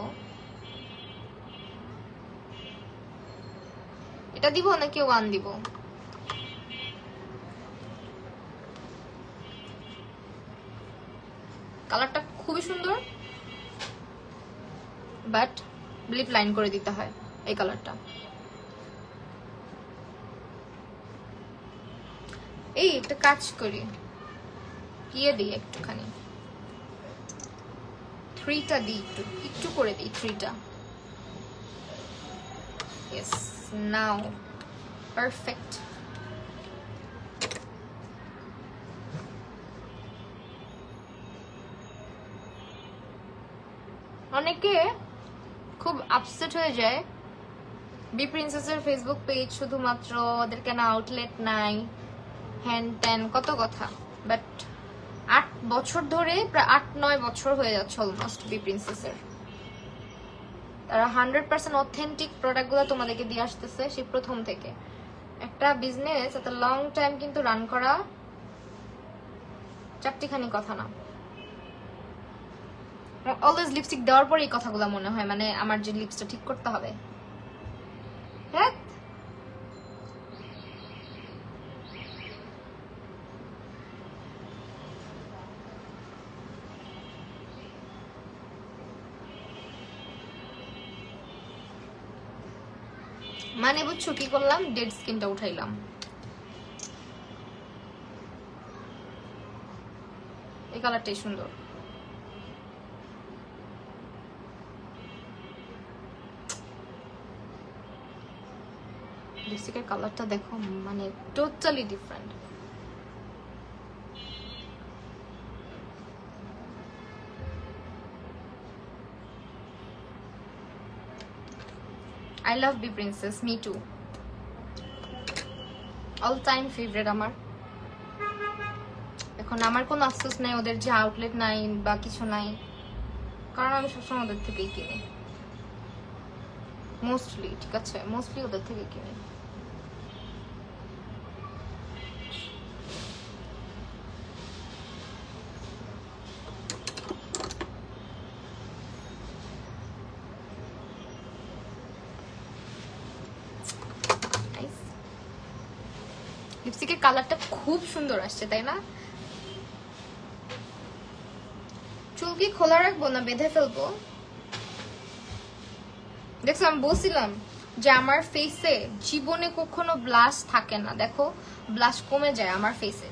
এটা দিব নাকি ওয়ান দিব? কালারটা খুবই সুন্দর, বাট লিপ লাইন করে দিতে হয় এই কালারটা। এই একটা কাজ করি, দিয়ে দিই একটুখানি, 3টা দিই, একটু করে দিই 3টা। ইয়েস, নাও পারফেক্ট। অনেকে খুব আপসেট হয়ে যায় বি প্রিন্সেসের ফেসবুক পেজ শুধুমাত্র, ওদের কেন আউটলেট নাই, হ্যান ত্যান কত কথা। বাট 8 বছর ধরে, প্রায় 8-9 বছর হয়ে যাচ্ছে অলমোস্ট বি প্রিন্সেসের। তারা 100% অথেন্টিক প্রোডাক্টগুলো তোমাদেরকে দিয়ে আসতেছে সেই প্রথম থেকে। একটা বিজনেস এত লং টাইম কিন্তু রান করা চারটিখানি কথা না। অলওয়েজ লিপস্টিক দেওয়ার পর এই কথাগুলো মনে হয়, মানে আমার যে লিপসটা ঠিক করতে হবে। হ্যাঁ, মানে বুঝছো কি করলাম, ডেড স্কিনটা উঠাইলাম। এই কালারটাই সুন্দর। লিপস্টিকের কালারটা দেখো, মানে totally different. I love Bee Princess, me too. All time favorite আমার। এখন আমার কোনো আফসোস নাই ওদের যে আউটলেট নাই বা কিছু নাই, কারণ আমি সবসময় ওদের থেকেই কিনি মোস্টলি। ঠিক আছে, মোস্টলি ওদের থেকে কিনি। লিপস্টিকের কালারটা খুব সুন্দর আসছে, তাই না? চুল কি খোলা রাখবো না বেঁধে ফেলবো? দেখছো, আমি বলছিলাম যে আমার ফেসে জীবনে কখনো ব্লাশ থাকে না। দেখো, ব্লাশ কমে যায় আমার ফেসে।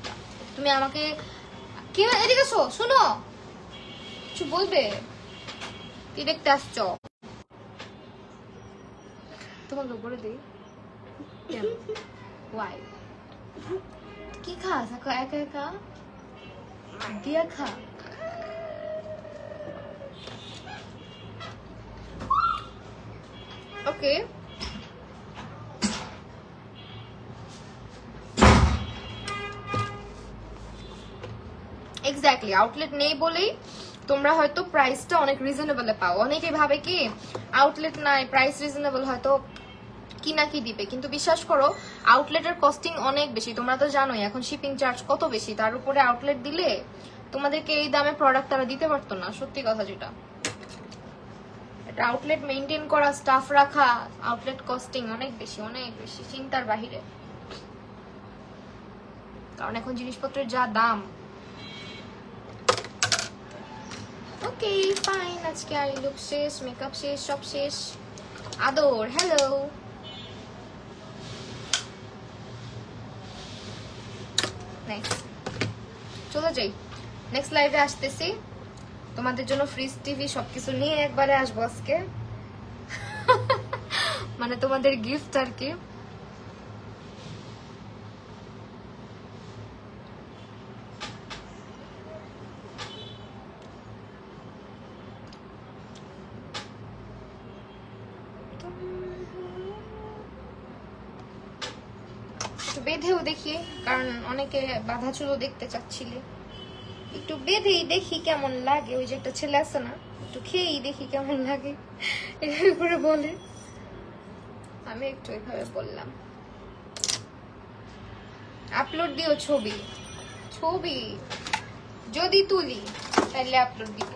তুমি আমাকে কি এদিকে এসো, শোনো, কিছু বলবে? কি দেখতে আসছ? তোমাকে বলে দিই ওয়াই কি খাস একা একা দিয়া খা। ওকে, এক্স্যাক্টলি আউটলেট নেই বলেই তোমরা হয়তো প্রাইসটা অনেক রিজনেবলে পাও। অনেকেই ভাবে কি আউটলেট নাই, প্রাইস রিজনেবল, হয়তো কি না কি দিবে, কিন্তু বিশ্বাস করো আউটলেটের কস্টিং অনেক বেশি। তোমরা তো জানোই এখন শিপিং চার্জ কত বেশি, তার উপরে আউটলেট দিলে তোমাদেরকে এই দামে প্রোডাক্ট তারা দিতে পারতো না, সত্যি কথা যেটা। এটা আউটলেট মেইনটেইন করা, স্টাফ রাখা, আউটলেট কস্টিং অনেক বেশি, অনেক বেশি, চিন্তার বাহিরে। কারণ এখন জিনিসপত্রের যা দাম। ওকে ফাইন, আজকে আর লুক শেষ, মেকআপ শেষ, সব শেষ। আদর হ্যালো, চলে যাই, নেক্সট লাইভে আসতেছি তোমাদের জন্য ফ্রিজ টিভি সবকিছু নিয়ে একবারে আসবো আজকে। মানে তোমাদের গিফট আর কি। বেঁধেও দেখি, কারণ অনেকে বাঁধা চুলও দেখতে চাচ্ছিলে, একটু বেঁধেই দেখি কেমন লাগে। ওই যে একটা ছেলে আছে না, একটু খেয়েই দেখি কেমন লাগে এভাবে করে বলে, আমি একটু এভাবে বললাম। আপলোড দিও ছবি, ছবি যদি তুলি তাহলে আপলোড দিব।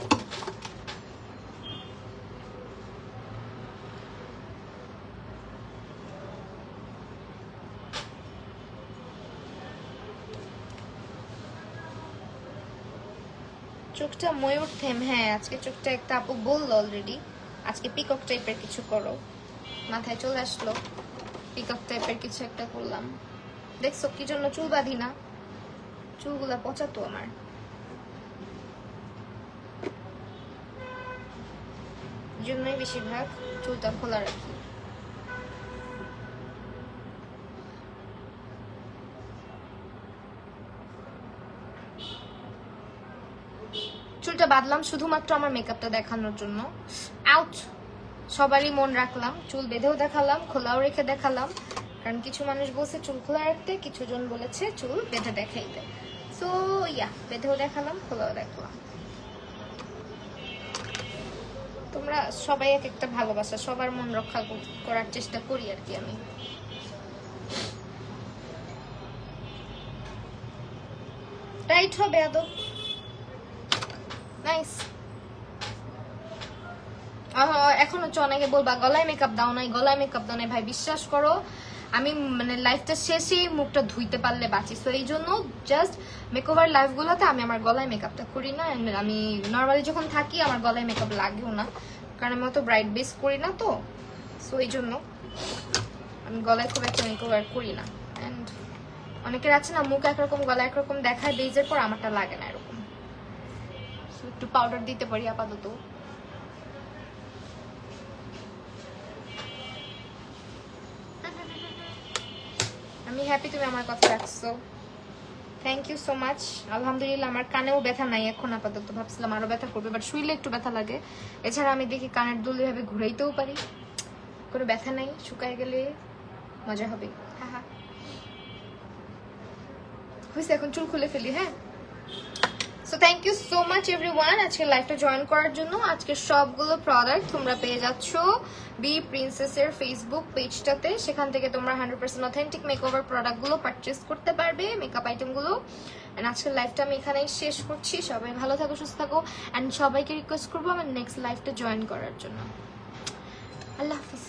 চোখটা ময়ূর থেম, হ্যাঁ আজকে চোখটা একটা আপু বললো অলরেডি, আজকে পিকক টাইপের কিছু করো, মাথায় চলে আসলো পিকক টাইপের কিছু একটা করলাম। দেখছো কি জন্য চুল বাঁধি না, চুলগুলা পচাতো আমার। জন্যই বেশিরভাগ চুলটা খোলা রাখি। চুলটা বাঁধলাম শুধুমাত্র আমার মেকআপটা দেখানোর জন্য। আউট, সবারই মন রাখলাম, চুল বেঁধেও দেখালাম, খোলাও রেখে দেখালাম। কারণ কিছু মানুষ বলছে চুল খোলা রাখতে, কিছু জন বলেছে চুল বেঁধে দেখাইতে। সো ইয়া, বেঁধেও দেখালাম, খোলাও দেখালাম। তোমরা সবাই এক একটা ভালোবাসা, সবার মন রক্ষা করার চেষ্টা করি আর কি আমি। রাইট হবে আদব, নাইস। এখন হচ্ছে অনেকে বলবা গলায় মেকআপ দাও নাই, গলায় মেকআপ দাও নাই। ভাই বিশ্বাস করো আমি মানে লাইফটা শেষেই মুখটা ধুইতে পারলে বাঁচি। সো এই জন্য জাস্ট মেকওভার লাইফ গুলোতে আমি আমার গলায় মেকআপটা করি না। আমি নর্মালি যখন থাকি আমার গলায় মেকআপ লাগেও না, কারণ আমি অত ব্রাইট বেস করি না তো। সো এই জন্য আমি গলায় খুব একটা মেকওভার করি না। অ্যান্ড অনেকের আছে না মুখ একরকম গলা একরকম দেখায় বেজের পর, আমারটা লাগে না এরকম। একটু পাউডার দিতে পারি আপাতত। আমি হ্যাপি তুমি আমার কথা রাখছো, থ্যাংক ইউ সো মাচ। আলহামদুলিল্লাহ আমার কানেও ব্যথা নাই এখন আপাতত, ভাবছিলাম আরো ব্যথা করবে, বাট শুইলে একটু ব্যথা লাগে। এছাড়া আমি দেখি কানের দুল এভাবে ঘুরাইতেও পারি, কোনো ব্যথা নাই। শুকায় গেলে মজা হবে। হ্যাঁ হ্যাঁ হয়েছে, এখন চুল খুলে ফেলি। হ্যাঁ, so thank you so much everyone আজকে লাইভটা জয়েন করার জন্য। আজকে সবগুলো প্রোডাক্ট তোমরা পেয়ে যাচ্ছ বি প্রিন্সেসের ফেসবুক পেজটাতে, সেখান থেকে তোমরা 100% অথেন্টিক মেকওভার প্রোডাক্টগুলো পারচেস করতে পারবে, মেকআপ আইটেমগুলো। এন্ড আজকের লাইভটা আমি এখানেই শেষ করছি। সবাই ভালো থাকো, সুস্থ থাকো, অ্যান্ড সবাইকে রিকোয়েস্ট করবো আমার নেক্সট লাইভটা জয়েন করার জন্য। আল্লাহ হাফিজ।